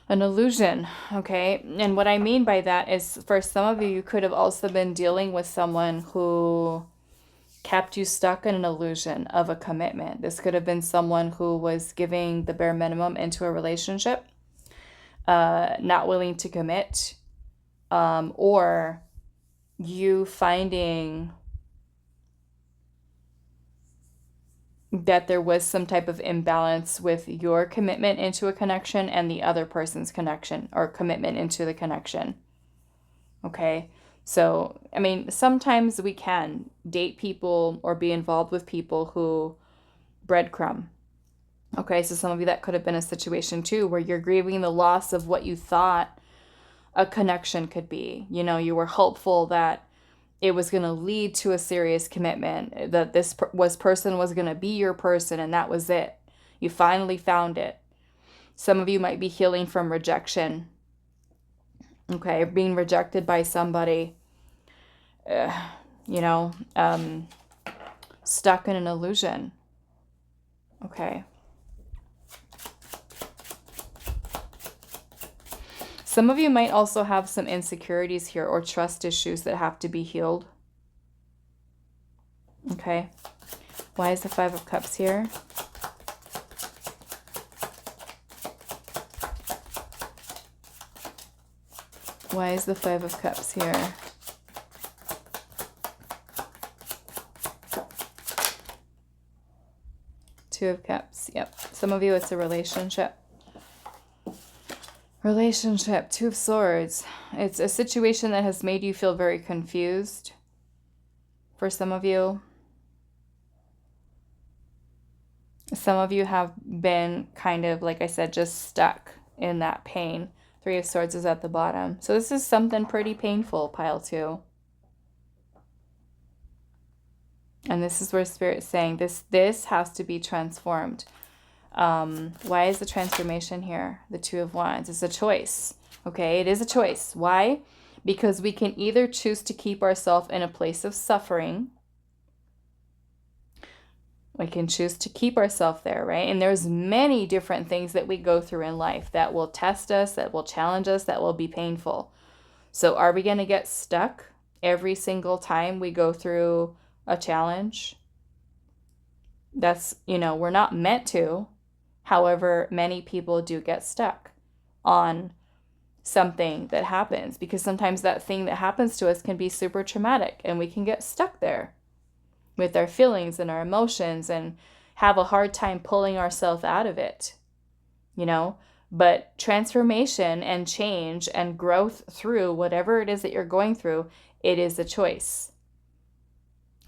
Speaker 1: An illusion, okay? And what I mean by that is, for some of you, you could have also been dealing with someone who kept you stuck in an illusion of a commitment. This could have been someone who was giving the bare minimum into a relationship, not willing to commit, or you finding that there was some type of imbalance with your commitment into a connection and the other person's connection or commitment into the connection. Okay. So, I mean, sometimes we can date people or be involved with people who breadcrumb. Okay. So some of you, that could have been a situation too, where you're grieving the loss of what you thought a connection could be. You know, you were hopeful that it was going to lead to a serious commitment, that this person was going to be your person, and that was it. You finally found it. Some of you might be healing from rejection. Okay, being rejected by somebody, you know, stuck in an illusion. Okay. Some of you might also have some insecurities here or trust issues that have to be healed. Okay. Why is the Five of Cups here? Why is the Five of Cups here? Two of Cups. Yep. Some of you, it's a relationship. Relationship. Two of Swords. It's a situation that has made you feel very confused. For some of you. Some of you have been kind of, like I said, just stuck in that pain. Three of Swords is at the bottom. So this is something pretty painful, pile 2. And this is where Spirit's saying this has to be transformed. Why is the transformation here? The Two of Wands. It's a choice. Okay, it is a choice. Why? Because we can either choose to keep ourselves in a place of suffering. We can choose to keep ourselves there, right? And there's many different things that we go through in life that will test us, that will challenge us, that will be painful. So are we going to get stuck every single time we go through a challenge? That's, you know, we're not meant to. However, many people do get stuck on something that happens, because sometimes that thing that happens to us can be super traumatic and we can get stuck there with our feelings and our emotions and have a hard time pulling ourselves out of it, you know. But transformation and change and growth through whatever it is that you're going through, it is a choice.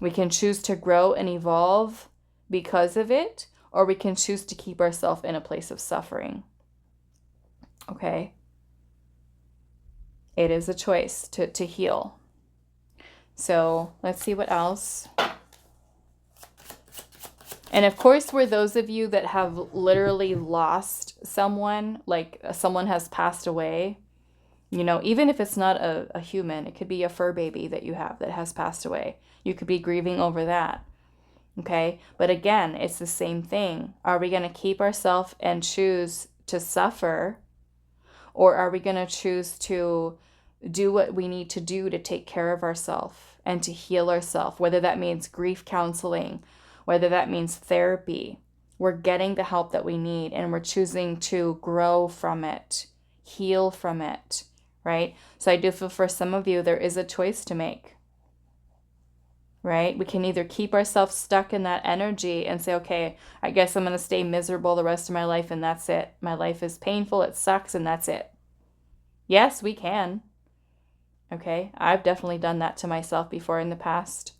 Speaker 1: We can choose to grow and evolve because of it, or we can choose to keep ourselves in a place of suffering. Okay? It is a choice to heal. So let's see what else. And of course, for those of you that have literally lost someone, like someone has passed away, you know, even if it's not a human, it could be a fur baby that you have that has passed away. You could be grieving over that. Okay. But again, it's the same thing. Are we going to keep ourselves and choose to suffer? Or are we going to choose to do what we need to do to take care of ourselves and to heal ourselves? Whether that means grief counseling, whether that means therapy, we're getting the help that we need and we're choosing to grow from it, heal from it, right? So I do feel for some of you, there is a choice to make, right? We can either keep ourselves stuck in that energy and say, okay, I guess I'm going to stay miserable the rest of my life and that's it. My life is painful, it sucks, and that's it. Yes, we can. Okay, I've definitely done that to myself before in the past.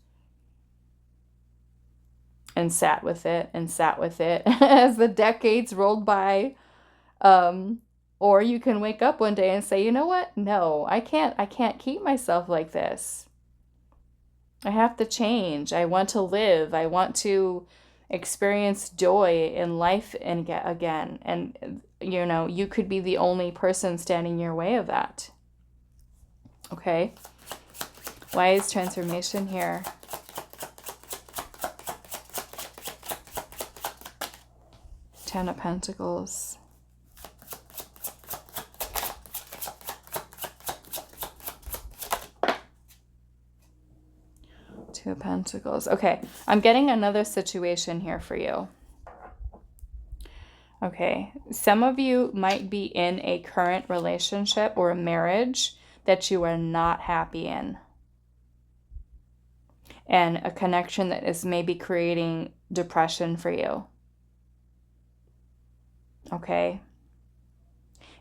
Speaker 1: And sat with it as the decades rolled by. Or you can wake up one day and say, you know what? No, I can't keep myself like this. I have to change. I want to live. I want to experience joy in life and again. And, you know, you could be the only person standing in your way of that. Okay. Why is transformation here? Ten of Pentacles. Two of Pentacles. Okay, I'm getting another situation here for you. Okay, some of you might be in a current relationship or a marriage that you are not happy in. and a connection that is maybe creating depression for you. Okay?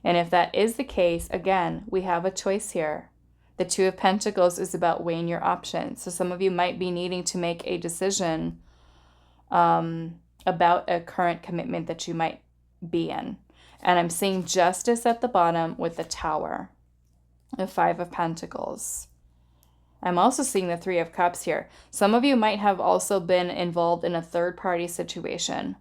Speaker 1: And if that is the case, again, we have a choice here. The Two of Pentacles is about weighing your options. So some of you might be needing to make a decision about a current commitment that you might be in. And I'm seeing Justice at the bottom with the Tower, the Five of Pentacles. I'm also seeing the Three of Cups here. Some of you might have also been involved in a third-party situation,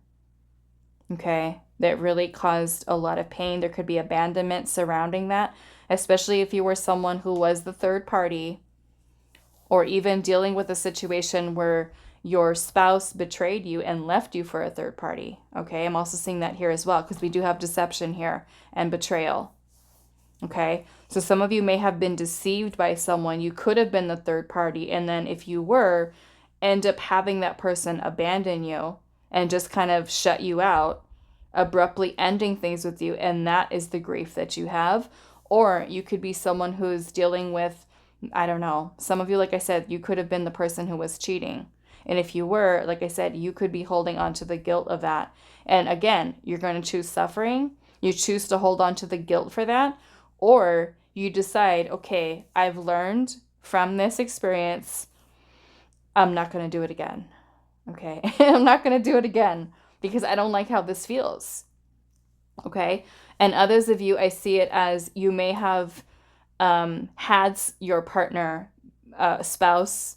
Speaker 1: okay, that really caused a lot of pain. There could be abandonment surrounding that, especially if you were someone who was the third party, or even dealing with a situation where your spouse betrayed you and left you for a third party. Okay, I'm also seeing that here as well, because we do have deception here and betrayal. Okay, so some of you may have been deceived by someone. You could have been the third party, and then if you were, end up having that person abandon you and just kind of shut you out, abruptly ending things with you, and that is the grief that you have. Or you could be someone who's dealing with, I don't know, some of you, like I said, you could have been the person who was cheating. And if you were, like I said, you could be holding on to the guilt of that. And again, you're going to choose suffering. You choose to hold on to the guilt for that. Or you decide, okay, I've learned from this experience, I'm not going to do it again. Okay, I'm not going to do it again because I don't like how this feels. Okay, and others of you, I see it as you may have had your partner, spouse,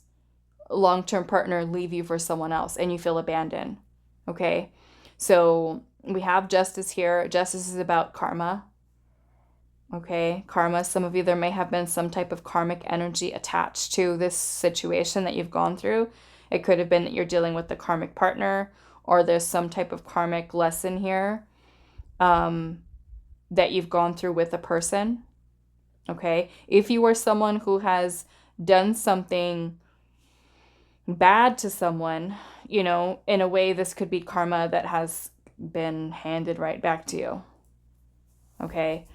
Speaker 1: long-term partner leave you for someone else and you feel abandoned. Okay, so we have Justice here. Justice is about karma. Okay, karma. Some of you, there may have been some type of karmic energy attached to this situation that you've gone through. It could have been that you're dealing with the karmic partner, or there's some type of karmic lesson here that you've gone through with a person. Okay, if you are someone who has done something bad to someone, you know, in a way, this could be karma that has been handed right back to you. Okay,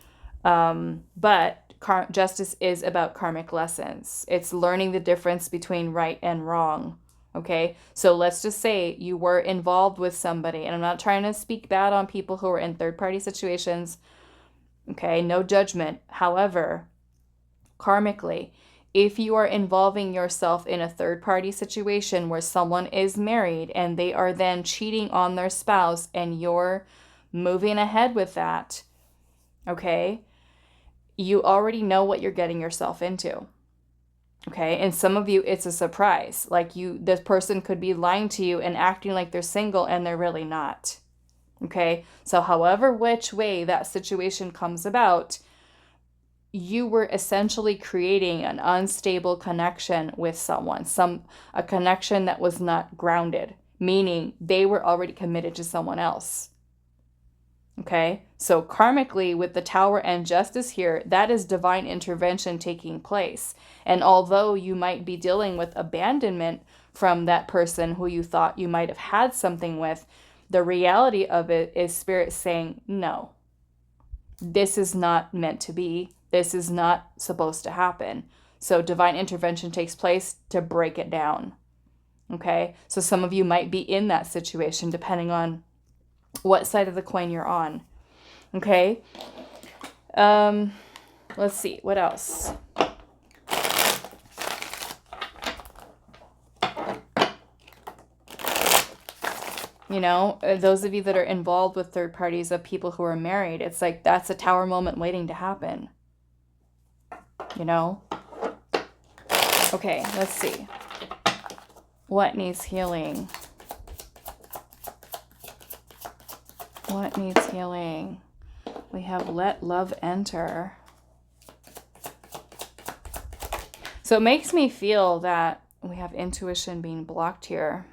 Speaker 1: but justice is about karmic lessons. It's learning the difference between right and wrong. Okay, so let's just say you were involved with somebody, and I'm not trying to speak bad on people who are in third-party situations. Okay, no judgment. However, karmically, if you are involving yourself in a third-party situation where someone is married and they are then cheating on their spouse and you're moving ahead with that, okay, you already know what you're getting yourself into. Okay, and some of you, it's a surprise. Like this person could be lying to you and acting like they're single and they're really not. Okay, so however which way that situation comes about, you were essentially creating an unstable connection with someone, a connection that was not grounded, meaning they were already committed to someone else. Okay, so karmically with the Tower and Justice here, that is divine intervention taking place. And although you might be dealing with abandonment from that person who you thought you might have had something with, the reality of it is Spirit saying, no, this is not meant to be. This is not supposed to happen. So divine intervention takes place to break it down. Okay, so some of you might be in that situation depending on what side of the coin you're on. Okay, let's see, what else? You know, those of you that are involved with third parties of people who are married, it's like that's a Tower moment waiting to happen. You know? Okay, let's see. What needs healing? What needs healing? We have let love enter. So it makes me feel that we have intuition being blocked here.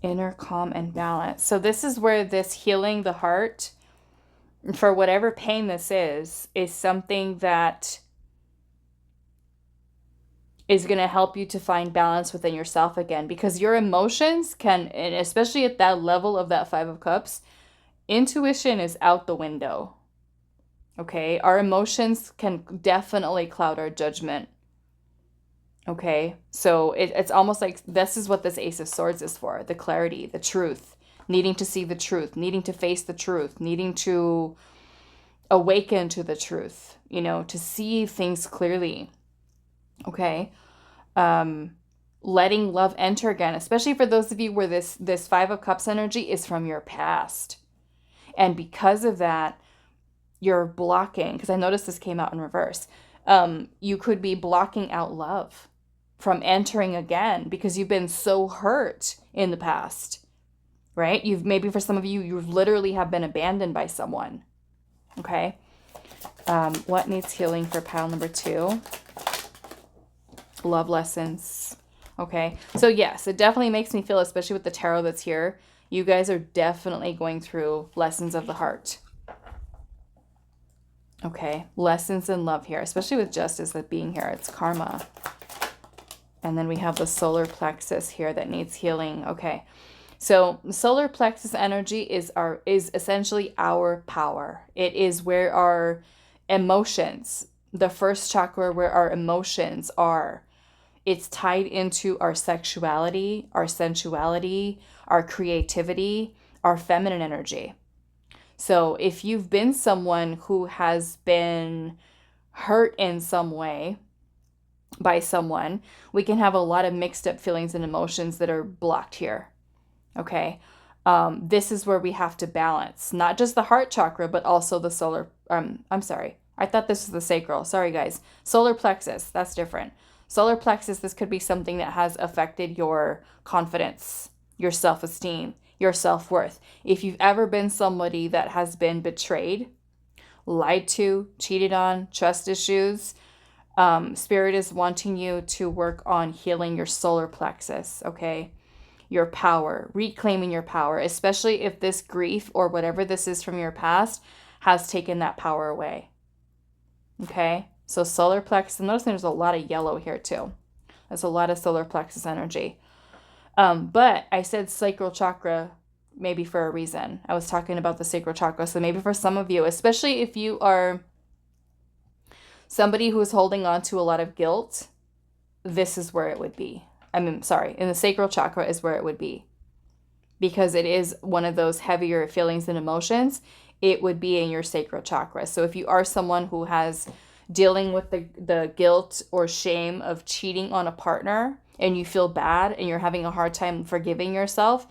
Speaker 1: Inner calm and balance. So this is where this healing the heart, for whatever pain this is something that is going to help you to find balance within yourself again, because your emotions can, and especially at that level of that Five of Cups, intuition is out the window. Okay, our emotions can definitely cloud our judgment. Okay, so it's almost like this is what this Ace of Swords is for, the clarity, the truth, needing to see the truth, needing to face the truth, needing to awaken to the truth, you know, to see things clearly. Okay, letting love enter again, especially for those of you where this Five of Cups energy is from your past. And because of that, you're blocking, because I noticed this came out in reverse. You could be blocking out love from entering again because you've been so hurt in the past, right? You've maybe for some of you, you literally have been abandoned by someone. Okay. What needs healing for pile number 2? Love lessons. Okay. So yes, it definitely makes me feel, especially with the tarot that's here, you guys are definitely going through lessons of the heart. Okay. Lessons in love here, especially with justice that being here. It's karma. And then we have the solar plexus here that needs healing. Okay. So solar plexus energy is essentially our power. It is where our emotions, the first chakra where our emotions are. It's tied into our sexuality, our sensuality, our creativity, our feminine energy. So if you've been someone who has been hurt in some way by someone, we can have a lot of mixed up feelings and emotions that are blocked here. Okay. This is where we have to balance not just the heart chakra, but also the solar, I'm sorry. I thought this was the sacral. Sorry, guys. Solar plexus. That's different. Solar plexus, this could be something that has affected your confidence, your self-esteem, your self-worth. If you've ever been somebody that has been betrayed, lied to, cheated on, trust issues, Spirit is wanting you to work on healing your solar plexus, okay? Your power, reclaiming your power, especially if this grief or whatever this is from your past has taken that power away. Okay? So solar plexus, notice there's a lot of yellow here too. There's a lot of solar plexus energy. But I said sacral chakra maybe for a reason. I was talking about the sacral chakra. So maybe for some of you, especially if you are somebody who is holding on to a lot of guilt, this is where it would be. in the sacral chakra is where it would be. Because it is one of those heavier feelings and emotions, it would be in your sacral chakra. So if you are someone who has dealing with the guilt or shame of cheating on a partner and you feel bad and you're having a hard time forgiving yourself,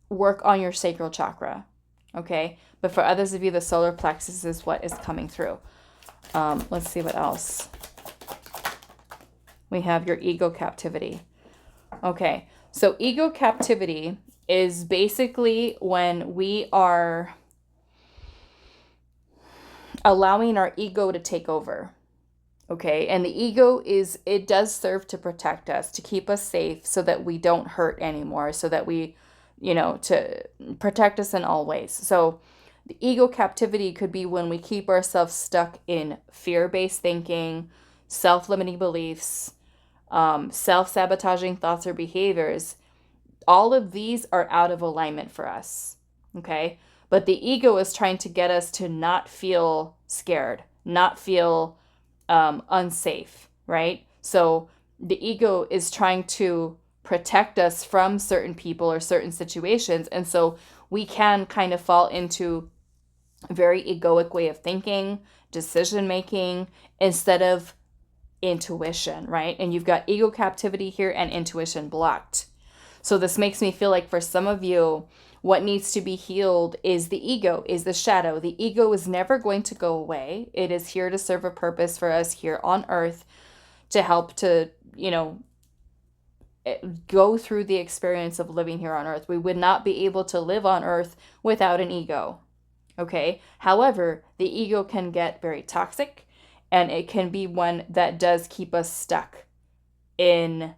Speaker 1: work on your sacral chakra. Okay? But for others of you, the solar plexus is what is coming through. Let's see what else. We have your ego captivity. Okay, so ego captivity is basically when we are allowing our ego to take over. Okay, and the ego it does serve to protect us, to keep us safe so that we don't hurt anymore, so that we, to protect us in all ways. So the ego captivity could be when we keep ourselves stuck in fear-based thinking, self-limiting beliefs, self-sabotaging thoughts or behaviors. All of these are out of alignment for us, okay? But the ego is trying to get us to not feel scared, not feel unsafe, right? So the ego is trying to protect us from certain people or certain situations. And so we can kind of fall into a very egoic way of thinking, decision making, instead of intuition, right? And you've got ego captivity here and intuition blocked. So this makes me feel like for some of you, what needs to be healed is the ego, is the shadow. The ego is never going to go away. It is here to serve a purpose for us here on earth to help to, go through the experience of living here on earth. We would not be able to live on earth without an ego. Okay? However, the ego can get very toxic, and it can be one that does keep us stuck in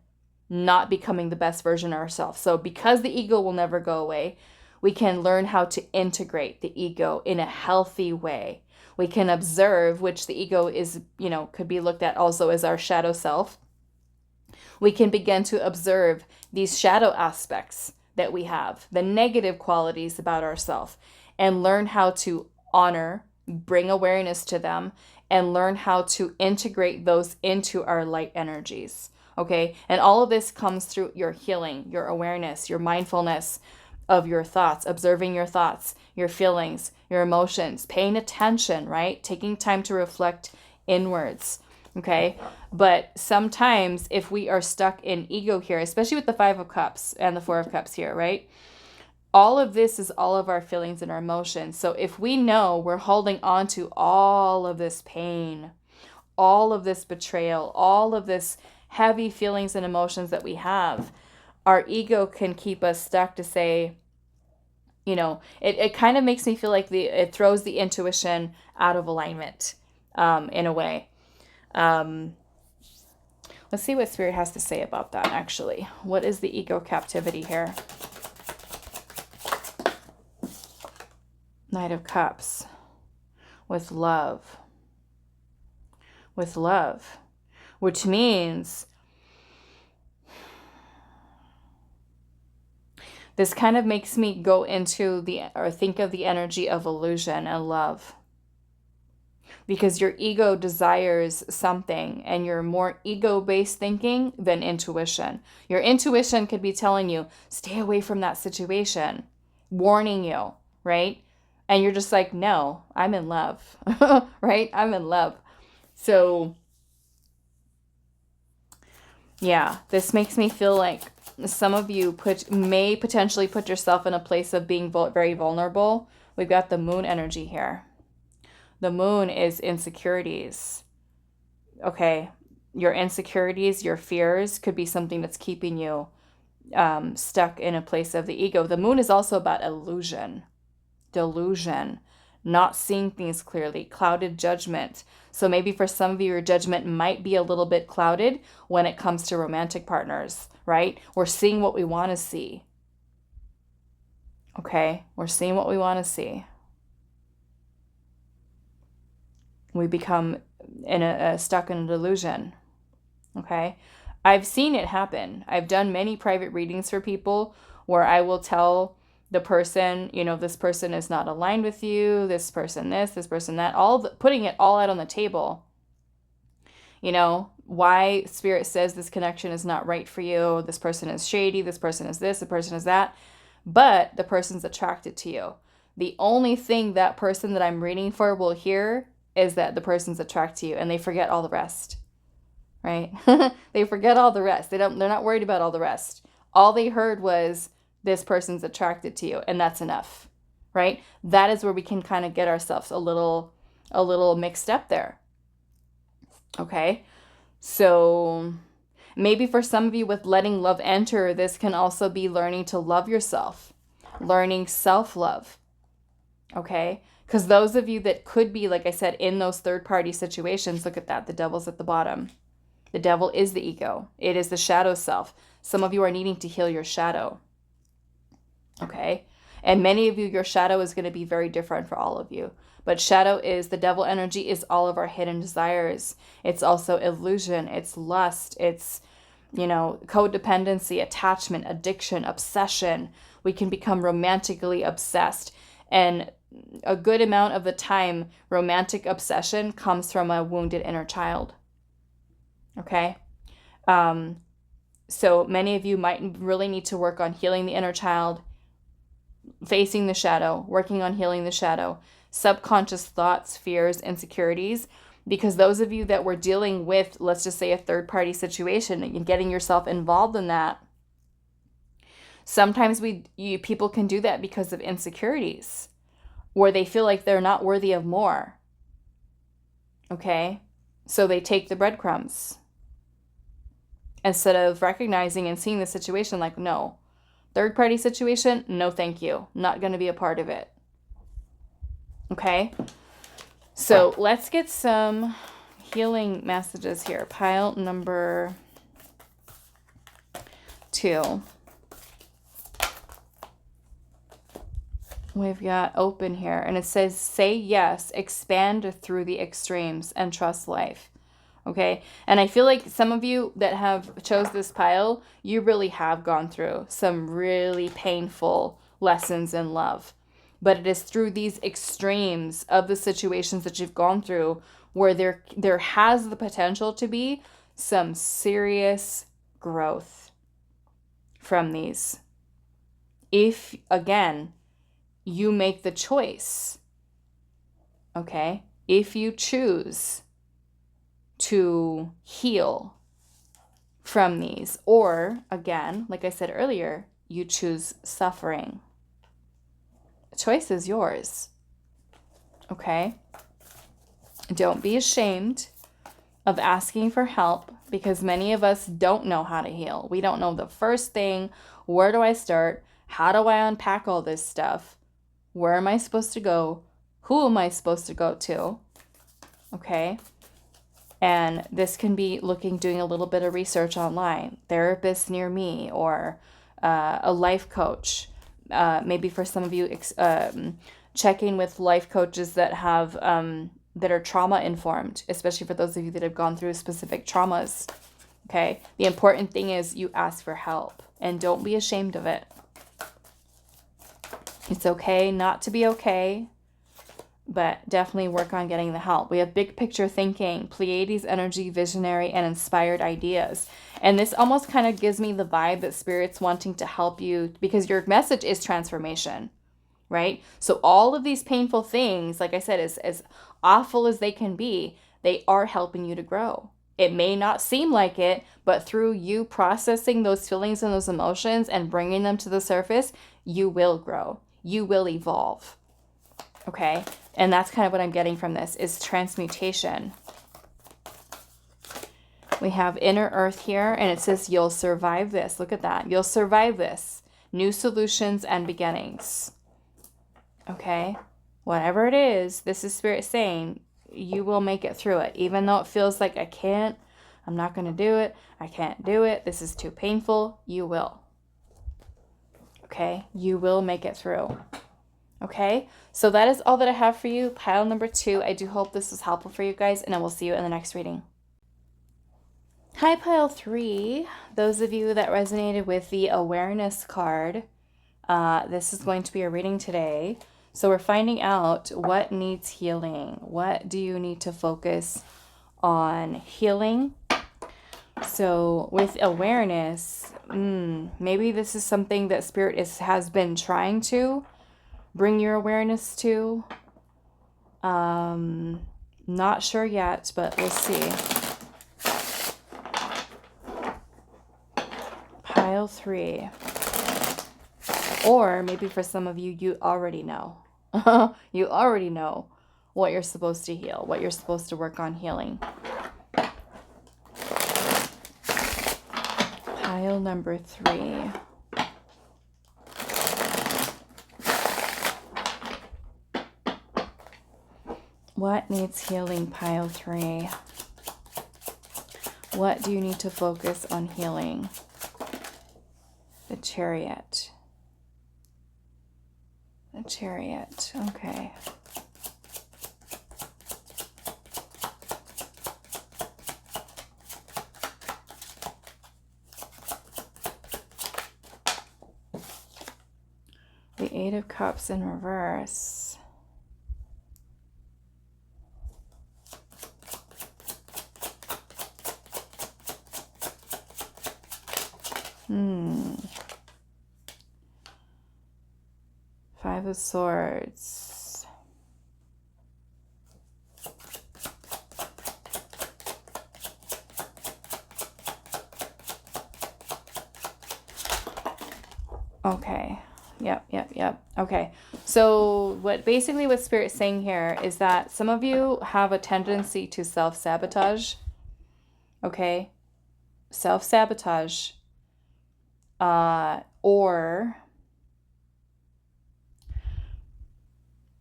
Speaker 1: not becoming the best version of ourselves. So because the ego will never go away, we can learn how to integrate the ego in a healthy way. We can observe, which the ego is, could be looked at also as our shadow self. We can begin to observe these shadow aspects that we have, the negative qualities about ourselves, and learn how to honor bring awareness to them, and learn how to integrate those into our light energies. Okay. And all of this comes through your healing, your awareness, your mindfulness of your thoughts, observing your thoughts, your feelings, your emotions, paying attention, right? Taking time to reflect inwards. Okay. But sometimes if we are stuck in ego here, especially with the 5 of Cups and the 4 of Cups here, right? All of this is all of our feelings and our emotions. So if we know we're holding on to all of this pain, all of this betrayal, all of this heavy feelings and emotions that we have, our ego can keep us stuck to say, it kind of makes me feel like it throws the intuition out of alignment in a way. Let's see what Spirit has to say about that, actually. What is the ego captivity here? Knight of Cups. With love. With love. Which means this kind of makes me go into or think of the energy of illusion and love. Because your ego desires something and you're more ego-based thinking than intuition. Your intuition could be telling you, stay away from that situation, warning you, right? And you're just like, no, I'm in love, right? I'm in love. So, yeah, this makes me feel like some of you may potentially put yourself in a place of being very vulnerable. We've got the moon energy here. The moon is insecurities. Okay, your insecurities, your fears could be something that's keeping you stuck in a place of the ego. The moon is also about illusion, delusion, not seeing things clearly, clouded judgment. So maybe for some of you, your judgment might be a little bit clouded when it comes to romantic partners, right? We're seeing what we want to see. Okay, we're seeing what we want to see. We become stuck in a delusion. Okay, I've seen it happen. I've done many private readings for people where I will tell the person, this person is not aligned with you, this person this person that, putting it all out on the table. Why Spirit says this connection is not right for you, this person is shady, this person is this, the person is that, but the person's attracted to you. The only thing that person that I'm reading for will hear is that the person's attracted to you, and they forget all the rest, right? They forget all the rest. They're not worried about all the rest. All they heard was this person's attracted to you, and that's enough, right? That is where we can kind of get ourselves a little mixed up there. Okay, so maybe for some of you with letting love enter, this can also be learning to love yourself, learning self-love. Okay, because those of you that could be, like I said, in those third-party situations, look at that. The devil's at the bottom. The devil is the ego. It is the shadow self. Some of you are needing to heal your shadow. Okay, and many of you, your shadow is going to be very different for all of you. But shadow is, the devil energy is all of our hidden desires. It's also illusion. It's lust. It's, codependency, attachment, addiction, obsession. We can become romantically obsessed. And a good amount of the time, romantic obsession comes from a wounded inner child. Okay? So many of you might really need to work on healing the inner child, facing the shadow, working on healing the shadow, subconscious thoughts, fears, insecurities, because those of you that were dealing with, let's just say, a third-party situation and getting yourself involved in that, sometimes people can do that because of insecurities, where they feel like they're not worthy of more. Okay? So they take the breadcrumbs instead of recognizing and seeing the situation like, no, third-party situation, no thank you. Not going to be a part of it. Okay? So let's get some healing messages here. Pile number 2. We've got open here, and it says, say yes, expand through the extremes, and trust life. Okay, and I feel like some of you that have chose this pile, you really have gone through some really painful lessons in love. But it is through these extremes of the situations that you've gone through where there has the potential to be some serious growth from these. If, again, you make the choice, okay? If you choose to heal from these, or again, like I said earlier, you choose suffering. The choice is yours, okay? Don't be ashamed of asking for help, because many of us don't know how to heal. We don't know the first thing. Where do I start? How do I unpack all this stuff? Where am I supposed to go? Who am I supposed to go to? Okay? And this can be doing a little bit of research online, therapists near me, or a life coach. Maybe for some of you, checking with life coaches that have that are trauma informed, especially for those of you that have gone through specific traumas. Okay, the important thing is you ask for help, and don't be ashamed of it. It's okay not to be okay, but definitely work on getting the help. We have big picture thinking, Pleiades energy, visionary, and inspired ideas. And this almost kind of gives me the vibe that Spirit's wanting to help you, because your message is transformation, right? So all of these painful things, like I said, as awful as they can be, they are helping you to grow. It may not seem like it, but through you processing those feelings and those emotions and bringing them to the surface, you will grow. You will evolve. Okay? And that's kind of what I'm getting from this, is transmutation. We have inner earth here, and it says you'll survive this. Look at that. You'll survive this. New solutions and beginnings. Okay? Whatever it is, this is Spirit saying, you will make it through it. Even though it feels like I'm not going to do it, I can't do it, this is too painful, you will. Okay? You will make it through. Okay? So that is all that I have for you. Pile number 2. I do hope this was helpful for you guys, and I will see you in the next reading. Hi, pile 3. Those of you that resonated with the awareness card, this is going to be a reading today. So we're finding out what needs healing. What do you need to focus on healing? So with awareness, maybe this is something that Spirit has been trying to bring your awareness to. Not sure yet, but we'll see. Pile 3. Or maybe for some of you, you already know. You already know what you're supposed to heal, what you're supposed to work on healing. Pile number 3. What needs healing, pile 3? What do you need to focus on healing? The Chariot. The Chariot, okay. The Eight of Cups in reverse. Five of Swords. Okay. Yep. Okay. So what Spirit's saying here is that some of you have a tendency to self-sabotage. Okay? Self-sabotage. Or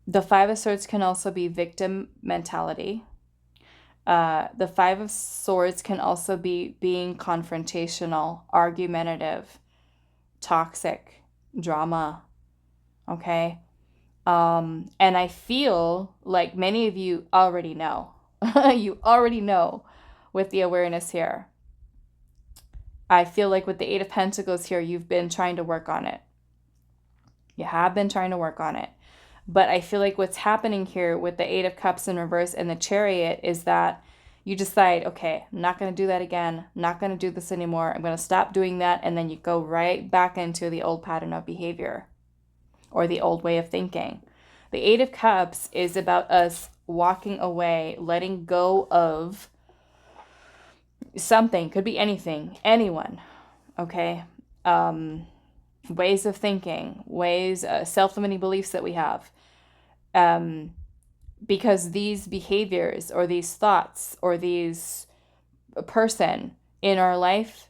Speaker 1: the Five of Swords can also be victim mentality. The Five of Swords can also be being confrontational, argumentative, toxic, drama. Okay? And I feel like many of you already know. You already know with the awareness here. I feel like with the Eight of Pentacles here, you've been trying to work on it. You have been trying to work on it. But I feel like what's happening here with the Eight of Cups in reverse and the Chariot is that you decide, okay, I'm not going to do that again. I'm not going to do this anymore. I'm going to stop doing that. And then you go right back into the old pattern of behavior or the old way of thinking. The Eight of Cups is about us walking away, letting go of something. Could be anything, anyone, okay? Ways of thinking, self-limiting beliefs that we have. Because these behaviors or these thoughts or these person in our life,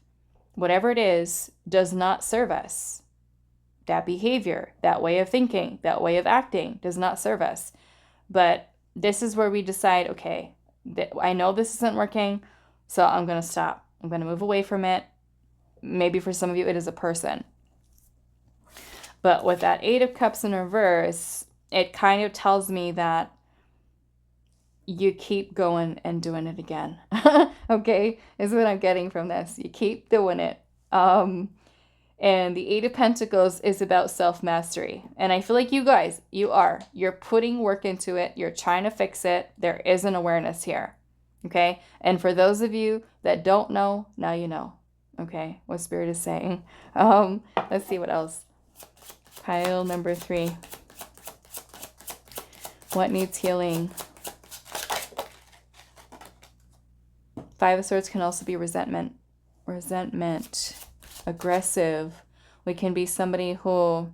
Speaker 1: whatever it is, does not serve us. That behavior, that way of thinking, that way of acting does not serve us. But this is where we decide, okay, I know this isn't working, so I'm going to stop. I'm going to move away from it. Maybe for some of you, it is a person. But with that Eight of Cups in reverse, it kind of tells me that you keep going and doing it again. Okay, is what I'm getting from this. You keep doing it. And the Eight of Pentacles is about self-mastery. And I feel like you guys, you're putting work into it. You're trying to fix it. There is an awareness here. Okay. And for those of you that don't know, now you know. Okay. What Spirit is saying. Let's see what else. Pile number 3. What needs healing? Five of Swords can also be resentment, aggressive. We can be somebody who,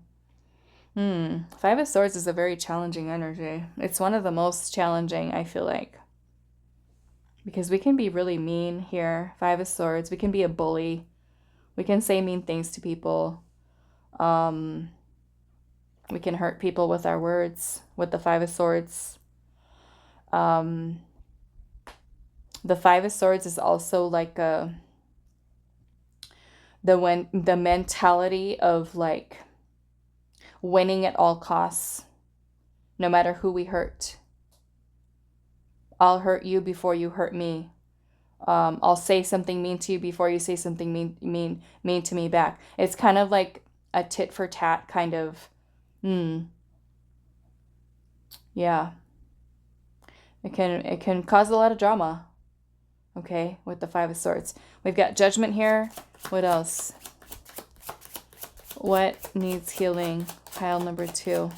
Speaker 1: Five of Swords is a very challenging energy. It's one of the most challenging, I feel like. Because we can be really mean here. Five of Swords. We can be a bully. We can say mean things to people. We can hurt people with our words, with the Five of Swords. The Five of Swords is also like the mentality of like winning at all costs, no matter who we hurt. I'll hurt you before you hurt me. I'll say something mean to you before you say something mean to me back. It's kind of like a tit for tat kind of. Yeah. It can cause a lot of drama. Okay, with the Five of Swords. We've got Judgment here. What else? What needs healing? Pile number 2.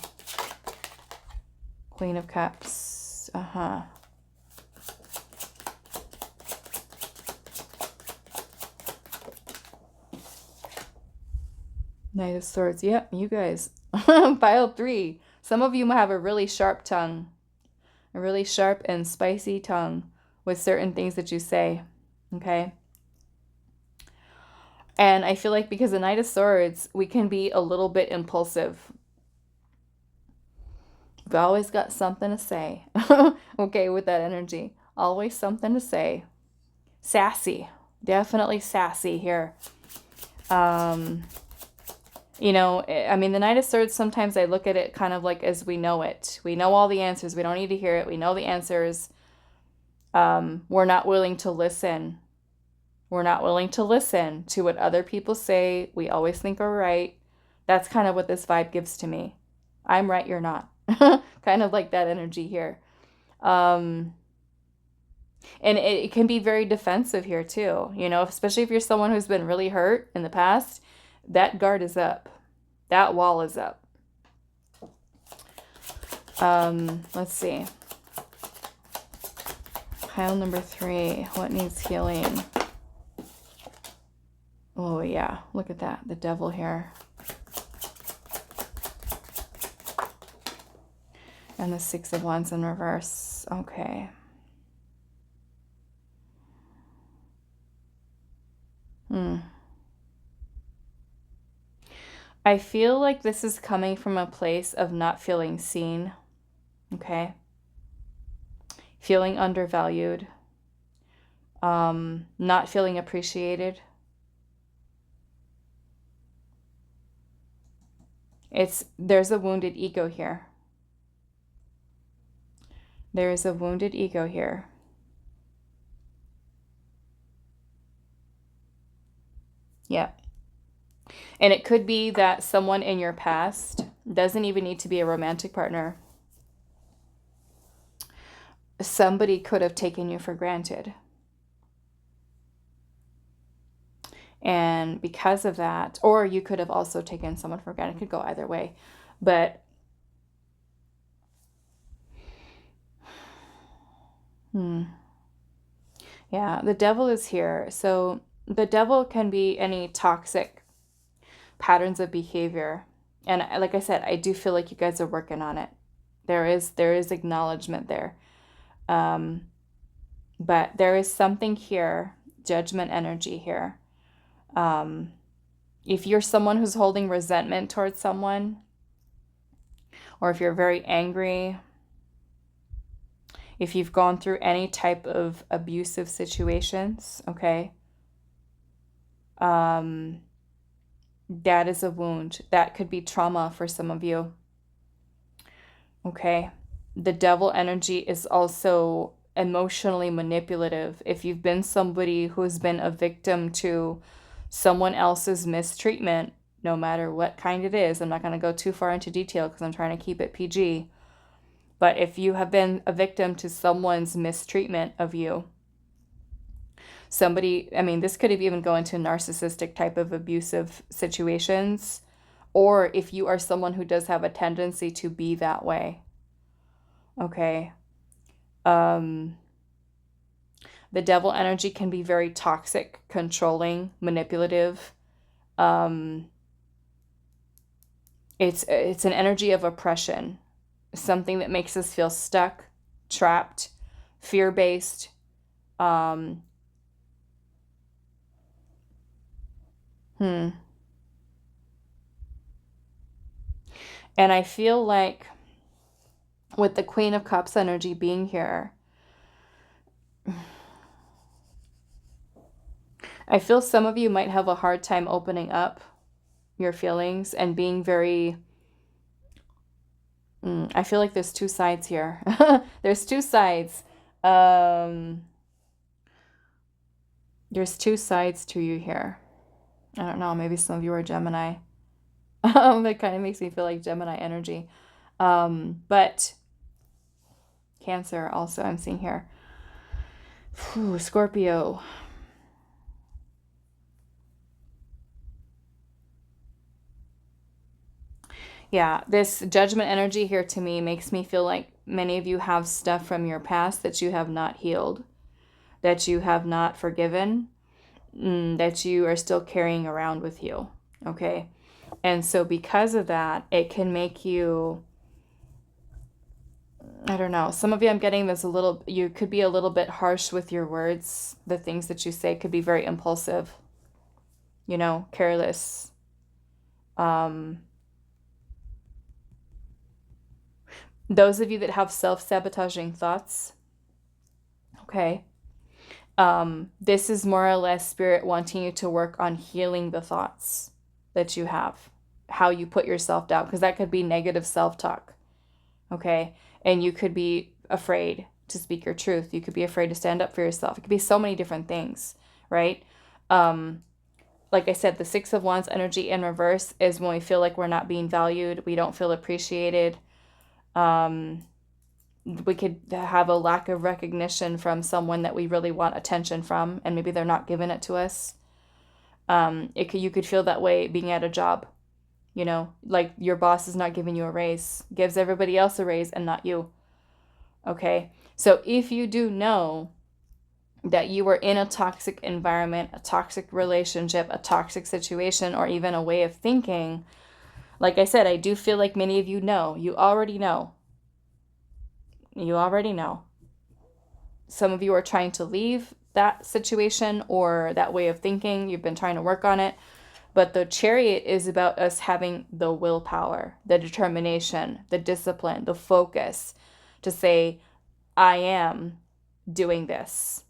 Speaker 1: Queen of Cups. Knight of Swords. Yep, you guys. Pile 3. Some of you might have a really sharp tongue. A really sharp and spicy tongue with certain things that you say. Okay? And I feel like because the Knight of Swords, we can be a little bit impulsive. We've always got something to say. Okay, with that energy. Always something to say. Sassy. Definitely sassy here. You know, I mean, the Knight of Swords, sometimes I look at it kind of like as we know it. We know all the answers. We don't need to hear it. We know the answers. We're not willing to listen. We're not willing to listen to what other people say. We always think we're right. That's kind of what this vibe gives to me. I'm right, you're not. Kind of like that energy here. And it can be very defensive here too. You know, especially if you're someone who's been really hurt in the past. That guard is up. That wall is up. Let's see. Pile number 3. What needs healing? Oh, yeah. Look at that. The Devil here. And the Six of Wands in reverse. Okay. I feel like this is coming from a place of not feeling seen. Okay. Feeling undervalued. Not feeling appreciated. There's a wounded ego here. There is a wounded ego here. Yeah. And it could be that someone in your past Doesn't even need to be a romantic partner. Somebody could have taken you for granted. And because of that, or you could have also taken someone for granted. It could go either way. But yeah, the devil is here. So the devil can be any toxic patterns of behavior. And like I said, I do feel like you guys are working on it. There is acknowledgement there. But there is something here, judgment energy here. If you're someone who's holding resentment towards someone, or if you're very angry, if you've gone through any type of abusive situations, okay, that is a wound. That could be trauma for some of you. Okay. The devil energy is also emotionally manipulative. If you've been somebody who's been a victim to someone else's mistreatment, no matter what kind it is, I'm not going to go too far into detail because I'm trying to keep it PG. But if you have been a victim to someone's mistreatment of you, somebody, I mean, this could even go into narcissistic type of abusive situations, or if you are someone who does have a tendency to be that way. Okay. The devil energy can be very toxic, controlling, manipulative. It's an energy of oppression, something that makes us feel stuck, trapped, fear-based. And I feel like with the Queen of Cups energy being here, I feel some of you might have a hard time opening up your feelings and being very... I feel like there's two sides here. There's two sides. There's two sides to you here. I don't know, maybe some of you are Gemini. That kind of makes me feel like Gemini energy. But Cancer also I'm seeing here. Scorpio. Yeah, this judgment energy here to me makes me feel like many of you have stuff from your past that you have not healed, that you have not forgiven, that you are still carrying around with you, okay? And so because of that, it can make you, I don't know, some of you I'm getting this you could be a little bit harsh with your words. The things that you say could be very impulsive, careless. Those of you that have self-sabotaging thoughts, okay, this is more or less spirit wanting you to work on healing the thoughts that you have, how you put yourself down, because that could be negative self-talk, okay? And you could be afraid to speak your truth. You could be afraid to stand up for yourself. It could be so many different things, right? Like I said, the Six of Wands energy in reverse is when we feel like we're not being valued, we don't feel appreciated. We could have a lack of recognition from someone that we really want attention from, and maybe they're not giving it to us. You could feel that way being at a job, like your boss is not giving you a raise, gives everybody else a raise and not you. Okay, so if you do know that you were in a toxic environment, a toxic relationship, a toxic situation, or even a way of thinking, like I said, I do feel like many of you know. You already know. You already know. Some of you are trying to leave that situation or that way of thinking. You've been trying to work on it. But the Chariot is about us having the willpower, the determination, the discipline, the focus to say, I am doing this.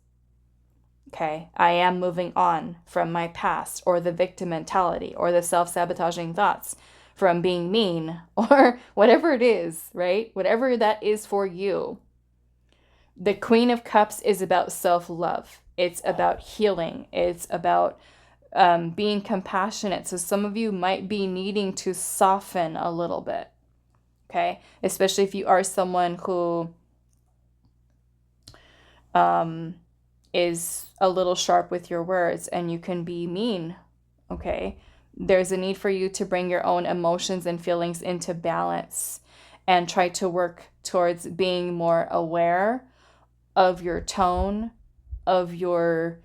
Speaker 1: Okay, I am moving on from my past or the victim mentality or the self-sabotaging thoughts, from being mean or whatever it is, right? Whatever that is for you. The Queen of Cups is about self-love. It's about healing. It's about being compassionate. So some of you might be needing to soften a little bit, okay? Especially if you are someone who is a little sharp with your words and you can be mean, okay? There's a need for you to bring your own emotions and feelings into balance and try to work towards being more aware of your tone, of your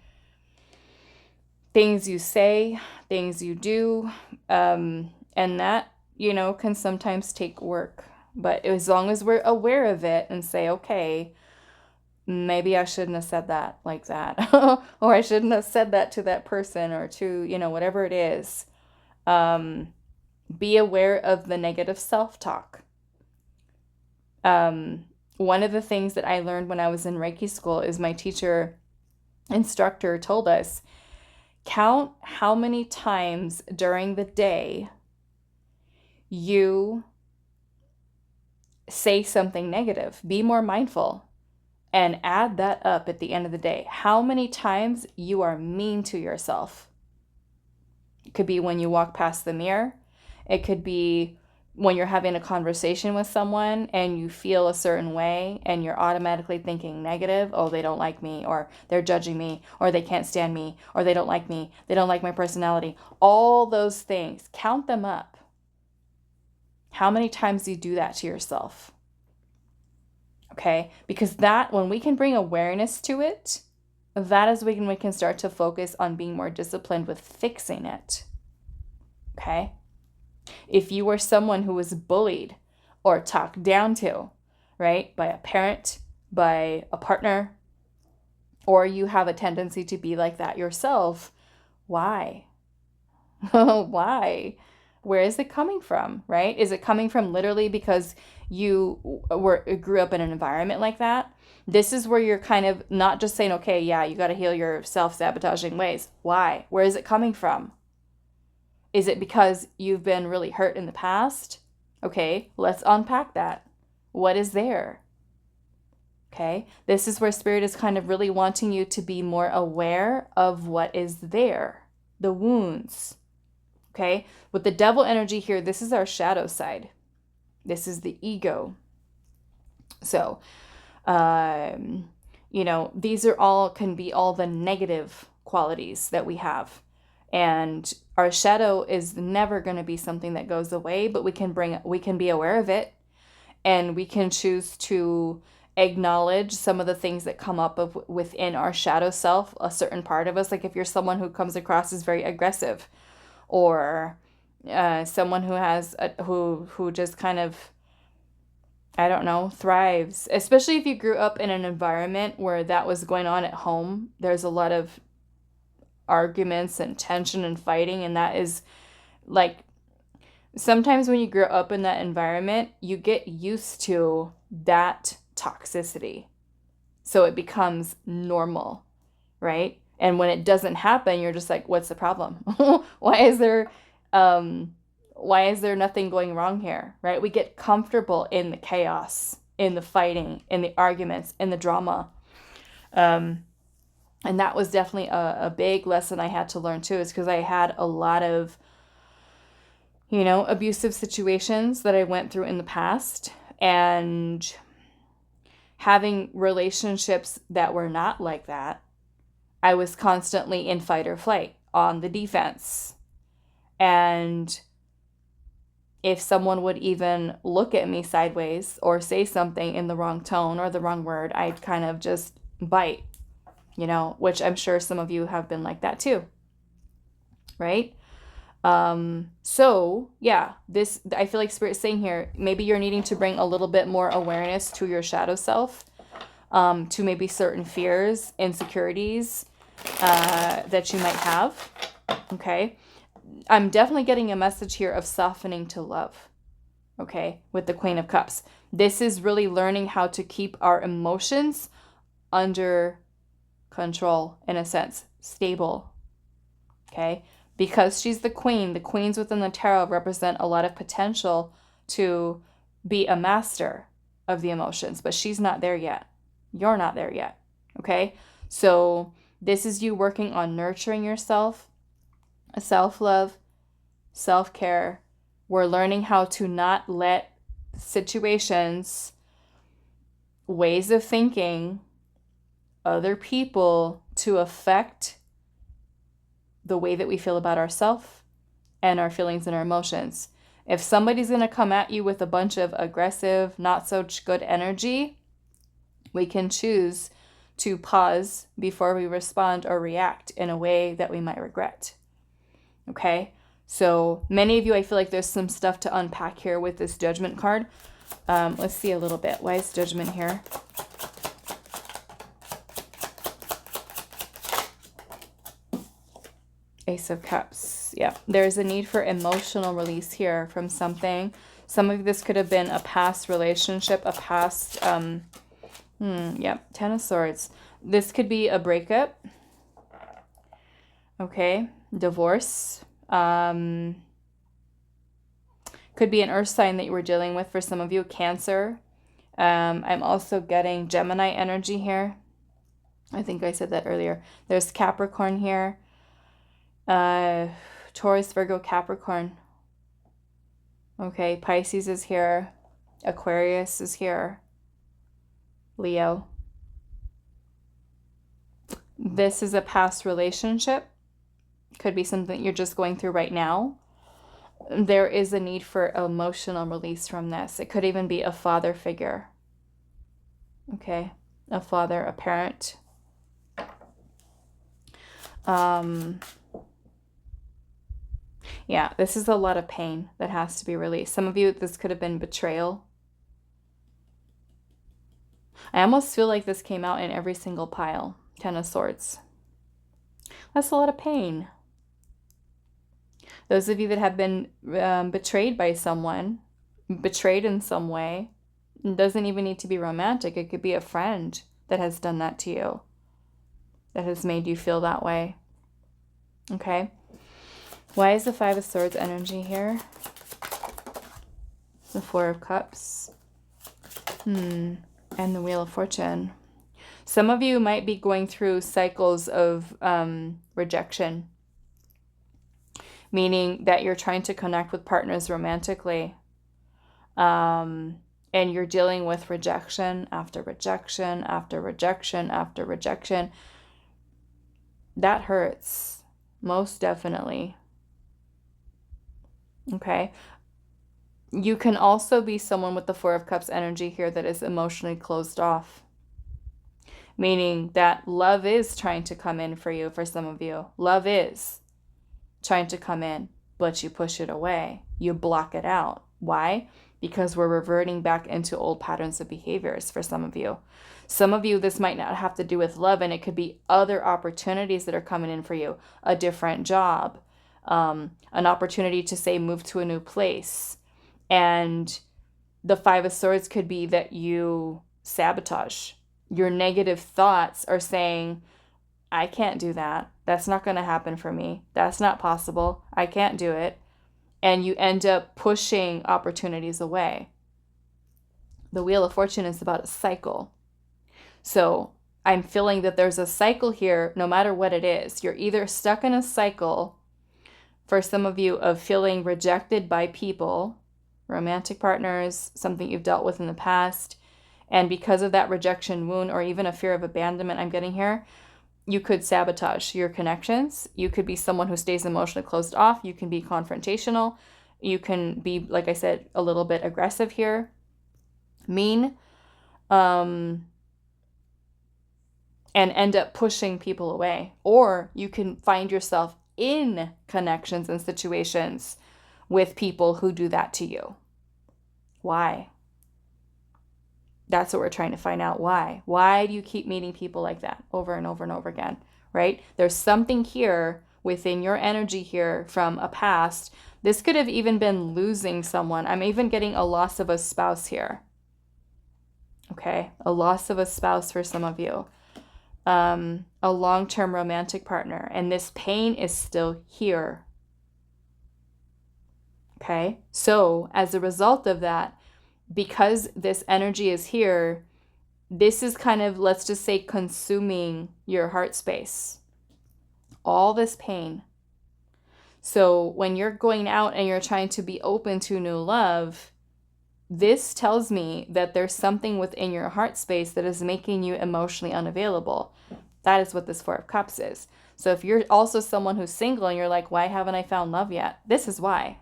Speaker 1: things you say, things you do, and that, can sometimes take work. But as long as we're aware of it and say, okay, maybe I shouldn't have said that like that, or I shouldn't have said that to that person, or to, whatever it is. Be aware of the negative self-talk. One of the things that I learned when I was in Reiki school is my instructor told us, count how many times during the day you say something negative. Be more mindful and add that up at the end of the day. How many times you are mean to yourself. It could be when you walk past the mirror. It could be when you're having a conversation with someone and you feel a certain way and you're automatically thinking negative. Oh, they don't like me, or they're judging me, or they can't stand me, or they don't like me. They don't like my personality. All those things, count them up. How many times do you do that to yourself? Okay, because that, when we can bring awareness to it, that is when we can start to focus on being more disciplined with fixing it. Okay? If you were someone who was bullied or talked down to, right, by a parent, by a partner, or you have a tendency to be like that yourself, why? Why? Where is it coming from, right? Is it coming from literally because you grew up in an environment like that? This is where you're kind of not just saying, okay, yeah, you got to heal your self-sabotaging ways. Why? Where is it coming from? Is it because you've been really hurt in the past? Okay, let's unpack that. What is there? Okay, this is where Spirit is kind of really wanting you to be more aware of what is there, the wounds. Okay, with the devil energy here, this is our shadow side. This is the ego. So, these can be all the negative qualities that we have. And our shadow is never going to be something that goes away, but we can be aware of it, and we can choose to acknowledge some of the things that come up within our shadow self, a certain part of us. Like if you're someone who comes across as very aggressive, or someone who has who just kind of, I don't know, thrives, especially if you grew up in an environment where that was going on at home. There's a lot of arguments and tension and fighting, and that is like, sometimes when you grow up in that environment, you get used to that toxicity, so it becomes normal, right? And when it doesn't happen, you're just like, what's the problem? why is there nothing going wrong here, right? We get comfortable in the chaos, in the fighting, in the arguments, in the drama. And that was definitely a big lesson I had to learn too, is because I had a lot of, abusive situations that I went through in the past, and having relationships that were not like that. I was constantly in fight or flight, on the defense. And if someone would even look at me sideways or say something in the wrong tone or the wrong word, I'd kind of just bite, which I'm sure some of you have been like that too, right? So yeah, I feel like Spirit's saying here, maybe you're needing to bring a little bit more awareness to your shadow self, to maybe certain fears, insecurities, that you might have. Okay. I'm definitely getting a message here of softening to love. Okay. With the Queen of Cups. This is really learning how to keep our emotions under control, in a sense, stable. Okay. Because she's the queen. The queens within the tarot represent a lot of potential to be a master of the emotions, but she's not there yet. You're not there yet. Okay. So this is you working on nurturing yourself, Self-love, self-care. We're learning how to not let situations, ways of thinking, other people to affect the way that we feel about ourselves and our feelings and our emotions. If somebody's going to come at you with a bunch of aggressive, not so good energy, we can choose to pause before we respond or react in a way that we might regret. Okay? So many of you, I feel like there's some stuff to unpack here with this Judgment card. Let's see a little bit. Why is Judgment here? Ace of Cups. Yeah, there's a need for emotional release here from something. Some of this could have been a past relationship, a past, yeah, Ten of Swords. This could be a breakup. Okay, divorce. Could be an earth sign that you were dealing with for some of you, Cancer. I'm also getting Gemini energy here. I think I said that earlier. There's Capricorn here. Taurus, Virgo, Capricorn. Okay, Pisces is here. Aquarius is here. Leo. This is a past relationship. Could be something you're just going through right now. There is a need for emotional release from this. It could even be a father figure. Okay, a father, a parent. Yeah, this is a lot of pain that has to be released. Some of you, this could have been betrayal. I almost feel like this came out in every single pile. Ten of Swords. That's a lot of pain. Those of you that have been betrayed by someone, betrayed in some way, it doesn't even need to be romantic. It could be a friend that has done that to you, that has made you feel that way. Okay? Why is the Five of Swords energy here? The Four of Cups. And the Wheel of Fortune. Some of you might be going through cycles of rejection, meaning that you're trying to connect with partners romantically, and you're dealing with rejection after rejection after rejection after rejection. That hurts, most definitely. Okay. You can also be someone with the Four of Cups energy here that is emotionally closed off, meaning that love is trying to come in for you. For some of you, love is trying to come in, but you push it away. You block it out. Why? Because we're reverting back into old patterns of behaviors for some of you. Some of you, this might not have to do with love, and it could be other opportunities that are coming in for you. A different job, an opportunity to, say, move to a new place. And the Five of Swords could be that you sabotage. Your negative thoughts are saying, I can't do that. That's not going to happen for me. That's not possible. I can't do it. And you end up pushing opportunities away. The Wheel of Fortune is about a cycle. So I'm feeling that there's a cycle here, no matter what it is. You're either stuck in a cycle, for some of you, of feeling rejected by people, romantic partners, something you've dealt with in the past. And because of that rejection wound, or even a fear of abandonment I'm getting here, you could sabotage your connections. You could be someone who stays emotionally closed off. You can be confrontational. You can be, like I said, a little bit aggressive here, mean, and end up pushing people away. Or you can find yourself in connections and situations with people who do that to you. Why? That's what we're trying to find out. Why? Why do you keep meeting people like that over and over and over again, right? There's something here within your energy here from a past. This could have even been losing someone. I'm even getting a loss of a spouse here. Okay, a loss of a spouse for some of you. A long-term romantic partner. And this pain is still here. Okay, so as a result of that, because this energy is here, this is kind of, let's just say, consuming your heart space. All this pain. So when you're going out and you're trying to be open to new love, this tells me that there's something within your heart space that is making you emotionally unavailable. That is what this Four of Cups is. So if you're also someone who's single and you're like, why haven't I found love yet? This is why.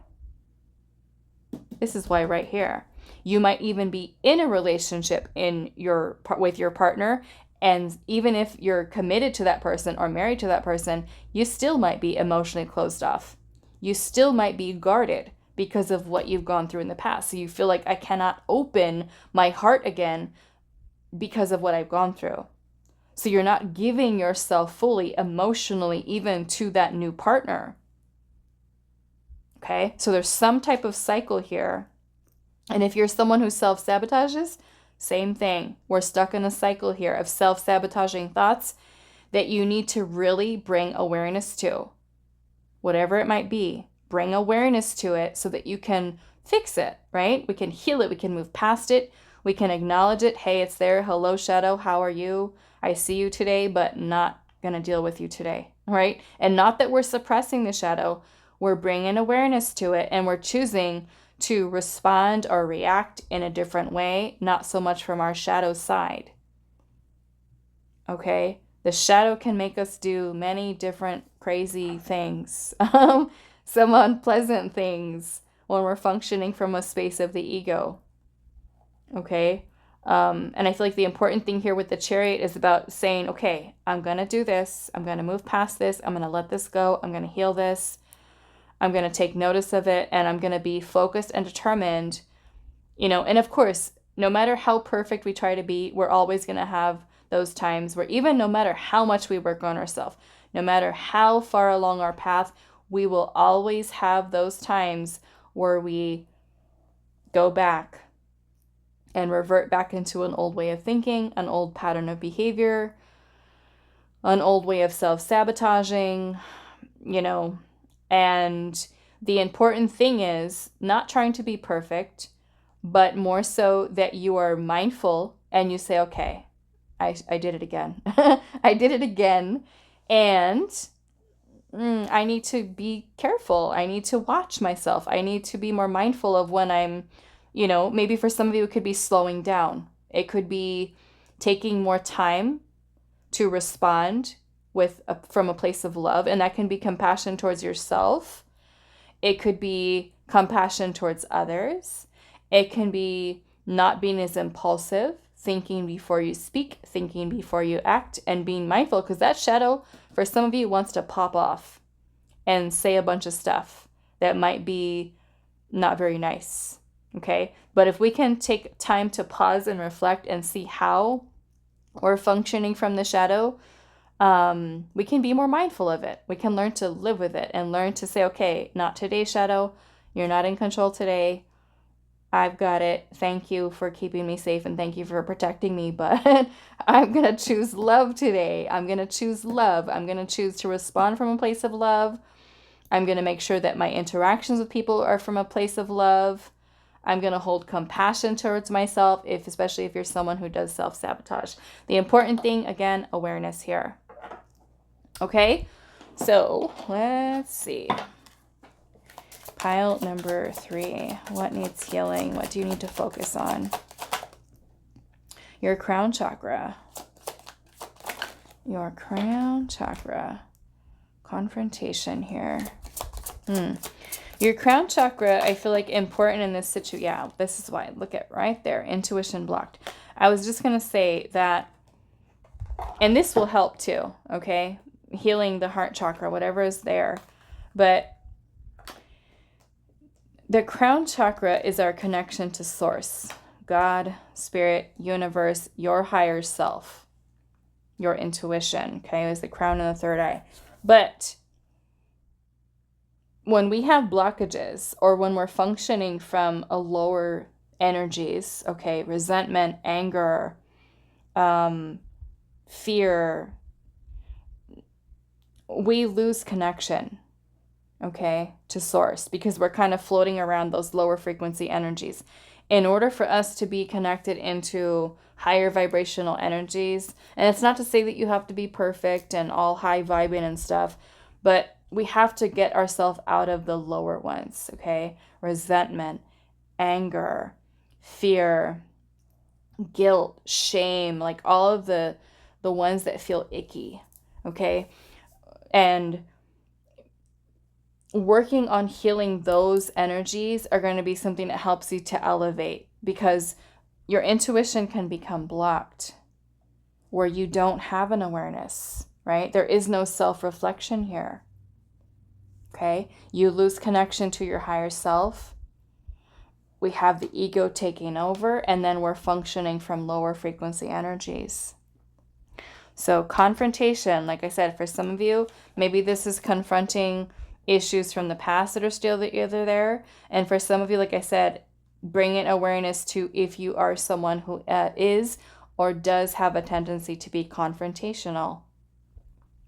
Speaker 1: This is why right here. You might even be in a relationship with your partner, and even if you're committed to that person or married to that person, you still might be emotionally closed off. You still might be guarded because of what you've gone through in the past. So you feel like, I cannot open my heart again because of what I've gone through. So you're not giving yourself fully emotionally even to that new partner. Okay, so there's some type of cycle here. And if you're someone who self-sabotages, same thing. We're stuck in a cycle here of self-sabotaging thoughts that you need to really bring awareness to. Whatever it might be, bring awareness to it so that you can fix it, right? We can heal it. We can move past it. We can acknowledge it. Hey, it's there. Hello, shadow. How are you? I see you today, but not going to deal with you today, right? And not that we're suppressing the shadow. We're bringing awareness to it, and we're choosing to respond or react in a different way, not so much from our shadow side. Okay? The shadow can make us do many different crazy things, some unpleasant things when we're functioning from a space of the ego. Okay? And I feel like the important thing here with the Chariot is about saying, okay, I'm going to do this. I'm going to move past this. I'm going to let this go. I'm going to heal this. I'm going to take notice of it, and I'm going to be focused and determined, and of course, no matter how perfect we try to be, we're always going to have those times where even no matter how much we work on ourselves, no matter how far along our path, we will always have those times where we go back and revert back into an old way of thinking, an old pattern of behavior, an old way of self-sabotaging, and the important thing is not trying to be perfect, but more so that you are mindful and you say, okay, I did it again. I did it again. And I need to be careful. I need to watch myself. I need to be more mindful of when I'm, maybe for some of you, it could be slowing down. It could be taking more time to respond from a place of love, and that can be compassion towards yourself. It could be compassion towards others. It can be not being as impulsive, thinking before you speak, thinking before you act, and being mindful, because that shadow, for some of you, wants to pop off and say a bunch of stuff that might be not very nice, okay? But if we can take time to pause and reflect and see how we're functioning from the shadow, we can be more mindful of it. We can learn to live with it and learn to say, okay, not today, shadow. You're not in control today. I've got it. Thank you for keeping me safe, and thank you for protecting me, but I'm going to choose love today. I'm going to choose love. I'm going to choose to respond from a place of love. I'm going to make sure that my interactions with people are from a place of love. I'm going to hold compassion towards myself, especially if you're someone who does self-sabotage. The important thing, again, awareness here. Okay, so let's see. Pile number 3. What needs healing? What do you need to focus on? Your crown chakra. Your crown chakra. Confrontation here. Your crown chakra, I feel like important in this situation. Yeah, this is why. Look at right there. Intuition blocked. I was just going to say that, and this will help too, okay? Healing the heart chakra, whatever is there. But the crown chakra is our connection to source, God, spirit, universe, your higher self, your intuition, okay? It was the crown and the third eye. But when we have blockages, or when we're functioning from a lower energies, okay, resentment, anger, fear, we lose connection, okay, to source, because we're kind of floating around those lower frequency energies. In order for us to be connected into higher vibrational energies, and it's not to say that you have to be perfect and all high vibing and stuff, but we have to get ourselves out of the lower ones, okay? Resentment, anger, fear, guilt, shame, like all of the ones that feel icky, okay? And working on healing those energies are going to be something that helps you to elevate, because your intuition can become blocked where you don't have an awareness, right? There is no self-reflection here, okay? You lose connection to your higher self. We have the ego taking over, and then we're functioning from lower frequency energies. So confrontation, like I said, for some of you, maybe this is confronting issues from the past that are still either there. And for some of you, like I said, bringing awareness to if you are someone who is or does have a tendency to be confrontational.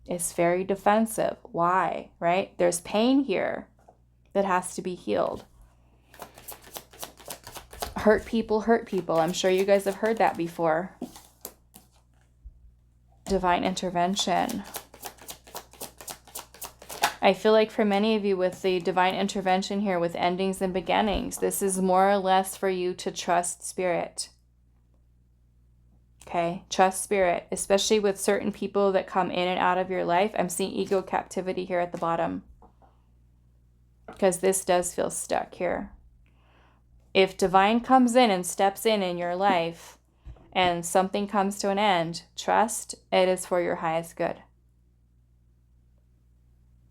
Speaker 1: It's very defensive. Why, right? There's pain here that has to be healed. Hurt people hurt people. I'm sure you guys have heard that before. Divine intervention. I feel like for many of you with the divine intervention here with endings and beginnings, this is more or less for you to trust spirit. Okay, trust spirit, especially with certain people that come in and out of your life. I'm seeing ego captivity here at the bottom, because this does feel stuck here. If divine comes in and steps in your life and something comes to an end, trust it is for your highest good.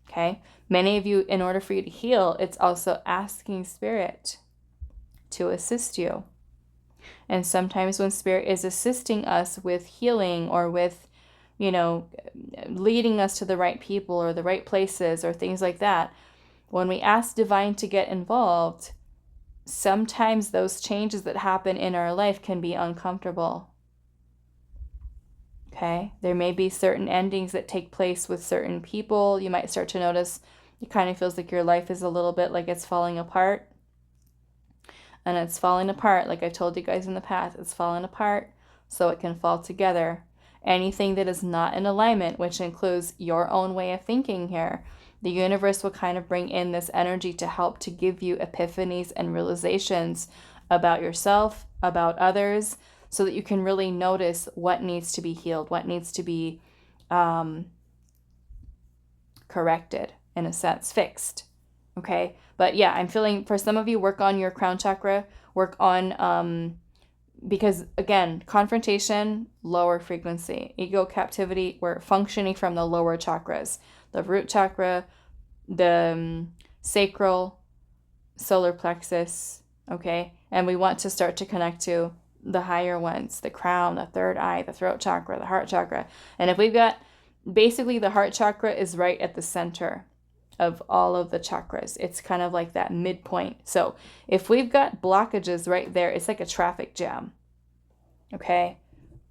Speaker 1: Okay, many of you, in order for you to heal, it's also asking spirit to assist you. And sometimes when spirit is assisting us with healing or with, leading us to the right people or the right places or things like that, when we ask divine to get involved, sometimes those changes that happen in our life can be uncomfortable. Okay, there may be certain endings that take place with certain people. You might start to notice it kind of feels like your life is a little bit like it's falling apart. And it's falling apart, like I told you guys in the past, it's falling apart so it can fall together. Anything that is not in alignment, which includes your own way of thinking here, the universe will kind of bring in this energy to help to give you epiphanies and realizations about yourself, about others, so that you can really notice what needs to be healed, what needs to be corrected, in a sense, fixed. Okay, but yeah, I'm feeling for some of you, work on your crown chakra, work on, because again, confrontation, lower frequency, ego captivity, we're functioning from the lower chakras, the root chakra, the sacral, solar plexus, okay? And we want to start to connect to the higher ones, the crown, the third eye, the throat chakra, the heart chakra. And if we've got, basically the heart chakra is right at the center of all of the chakras. It's kind of like that midpoint. So if we've got blockages right there, it's like a traffic jam. Okay?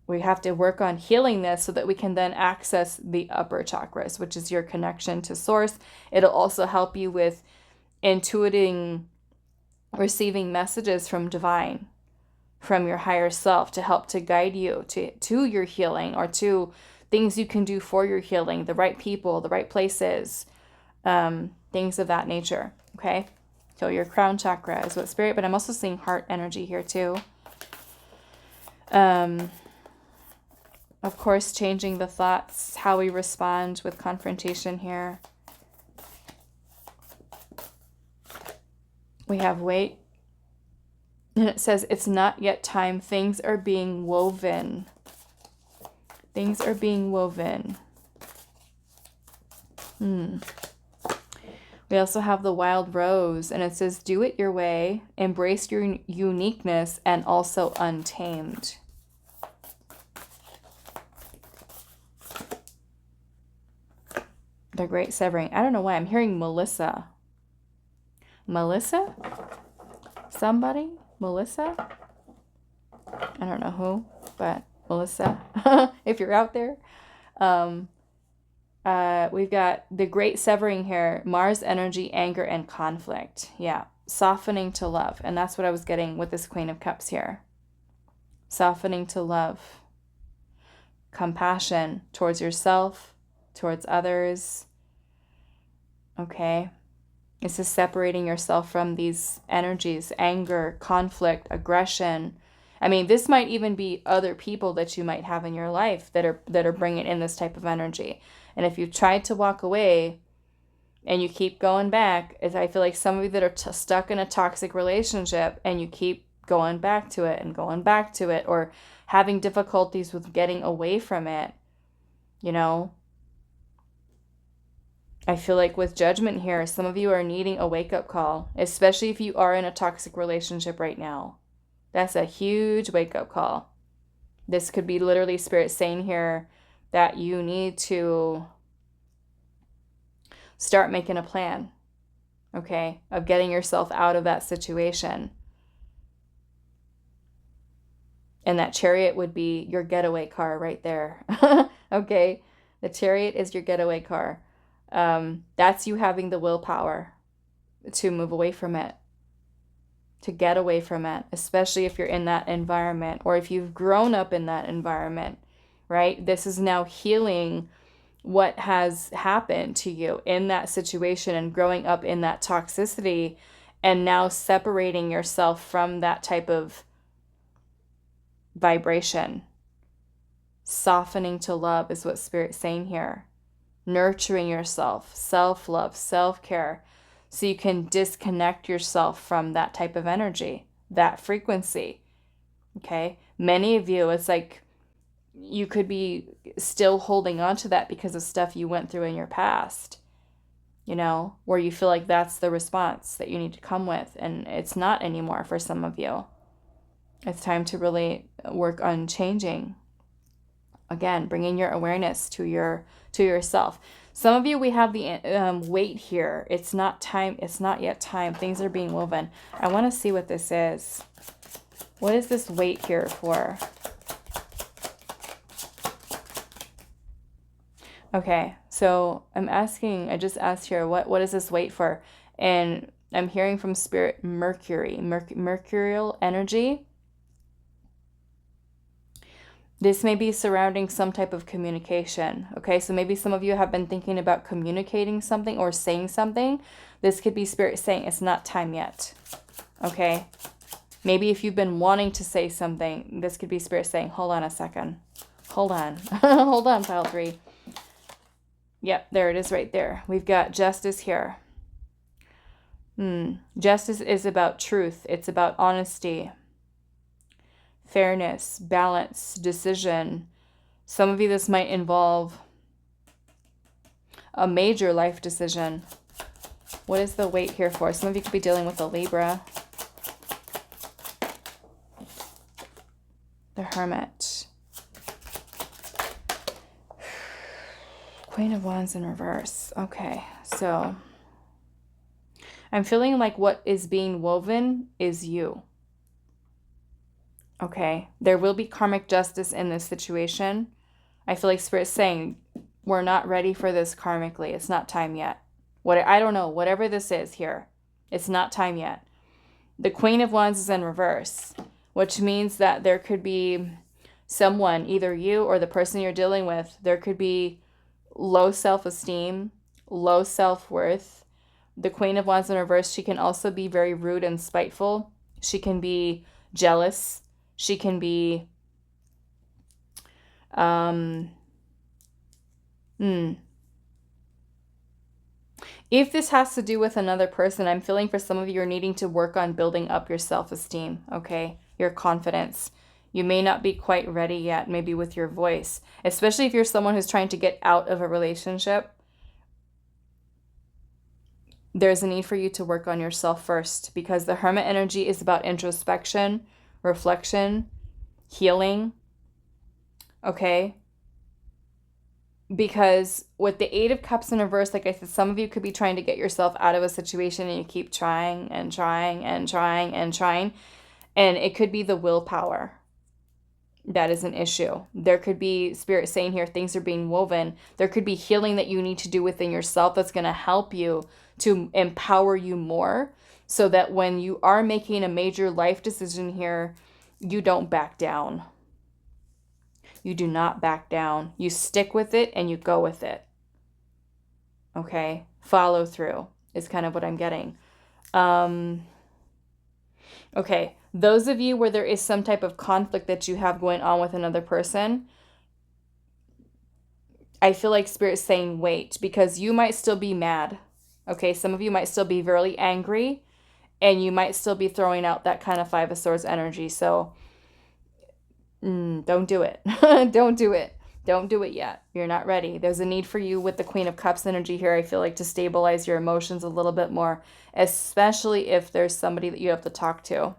Speaker 1: We have to work on healing this so that we can then access the upper chakras, which is your connection to source. It'll also help you with intuiting, receiving messages from divine, from your higher self, to help to guide you to your healing, or to things you can do for your healing, the right people, the right places, things of that nature. Okay, so your crown chakra is what spirit, but I'm also seeing heart energy here too. Of course, changing the thoughts, how we respond with confrontation here. We have weight, and it says it's not yet time. Things are being woven. Things are being woven. We also have the wild rose, and it says, do it your way, embrace your uniqueness, and also untamed. The great severing. I don't know why I'm hearing Melissa. Melissa? Somebody? Melissa? I don't know who, but Melissa, if you're out there. We've got the great severing here, Mars energy, anger, and conflict. Yeah, softening to love. And that's what I was getting with this Queen of Cups here. Softening to love. Compassion towards yourself, towards others. Okay? This is separating yourself from these energies, anger, conflict, aggression. I mean, this might even be other people that you might have in your life that are bringing in this type of energy. And if you've tried to walk away and you keep going back, as I feel like some of you that are stuck in a toxic relationship and you keep going back to it and going back to it, or having difficulties with getting away from it, you know, I feel like with Judgment here, some of you are needing a wake-up call, especially if you are in a toxic relationship right now. That's a huge wake-up call. This could be literally Spirit saying here that you need to start making a plan, okay, of getting yourself out of that situation. And that Chariot would be your getaway car right there. Okay, the Chariot is your getaway car. That's you having the willpower to move away from it, to get away from it, especially if you're in that environment or if you've grown up in that environment, right? This is now healing what has happened to you in that situation and growing up in that toxicity, and now separating yourself from that type of vibration. Softening to love is what Spirit's saying here. Nurturing yourself, self-love, self-care, so you can disconnect yourself from that type of energy, that frequency. Okay? Many of you, it's like you could be still holding on to that because of stuff you went through in your past, you know, where you feel like that's the response that you need to come with, and it's not anymore for some of you. It's time to really work on changing. Again, bringing your awareness to yourself. Some of you, we have the weight here. It's not time. It's not yet time. Things are being woven. I want to see what this is. What is this weight here for? Okay, so I just asked here, what is this weight for? And I'm hearing from Spirit Mercury, mercurial energy. This may be surrounding some type of communication, okay? So maybe some of you have been thinking about communicating something or saying something. This could be Spirit saying it's not time yet, okay? Maybe if you've been wanting to say something, this could be Spirit saying, hold on a second. Hold on. Hold on, pile 3. Yep, there it is right there. We've got Justice here. Justice is about truth. It's about honesty, fairness, balance, decision. Some of you, this might involve a major life decision. What is the weight here for? Some of you could be dealing with a Libra. The Hermit. Queen of Wands in reverse. Okay, so I'm feeling like what is being woven is you. Okay, there will be karmic justice in this situation. I feel like Spirit's saying we're not ready for this karmically. It's not time yet. I don't know, whatever this is here, it's not time yet. The Queen of Wands is in reverse, which means that there could be someone, either you or the person you're dealing with, there could be low self-esteem, low self-worth. The Queen of Wands in reverse, she can also be very rude and spiteful. She can be jealous. She can be if this has to do with another person, I'm feeling for some of you are needing to work on building up your self-esteem, okay? Your confidence. You may not be quite ready yet, maybe with your voice, especially if you're someone who's trying to get out of a relationship. There's a need for you to work on yourself first, because the Hermit energy is about introspection, reflection, healing, okay? Because with the Eight of Cups in reverse, like I said, some of you could be trying to get yourself out of a situation and you keep trying and trying and trying and trying, and it could be the willpower that is an issue. There could be Spirit saying here, things are being woven. There could be healing that you need to do within yourself that's going to help you to empower you more, so that when you are making a major life decision here, you don't back down. You do not back down. You stick with it and you go with it. Okay? follow through is kind of what I'm getting. Okay, those of you where there is some type of conflict that you have going on with another person, I feel like Spirit's saying wait, because you might still be mad. Okay, some of you might still be really angry, and you might still be throwing out that kind of Five of Swords energy. So don't do it. Don't do it. Don't do it yet. You're not ready. There's a need for you with the Queen of Cups energy here, I feel like, to stabilize your emotions a little bit more, especially if there's somebody that you have to talk to.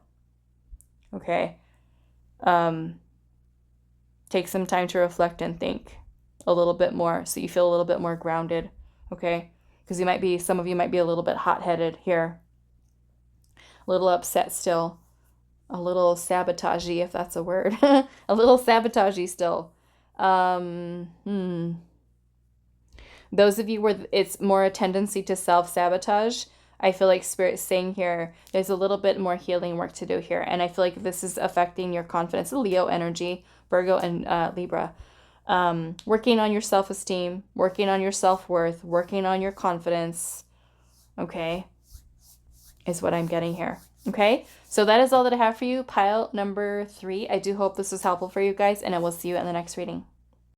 Speaker 1: Okay? Take some time to reflect and think a little bit more so you feel a little bit more grounded. Okay? Because some of you might be a little bit hot-headed here. A little upset still. A little sabotagey, if that's a word. A little sabotagey still. Those of you where it's more a tendency to self-sabotage, I feel like Spirit's saying here, there's a little bit more healing work to do here. And I feel like this is affecting your confidence. Leo energy, Virgo and Libra. Working on your self-esteem, working on your self-worth, working on your confidence, okay, is what I'm getting here. Okay, so that is all that I have for you. Pile number 3. I do hope this was helpful for you guys, and I will see you in the next reading.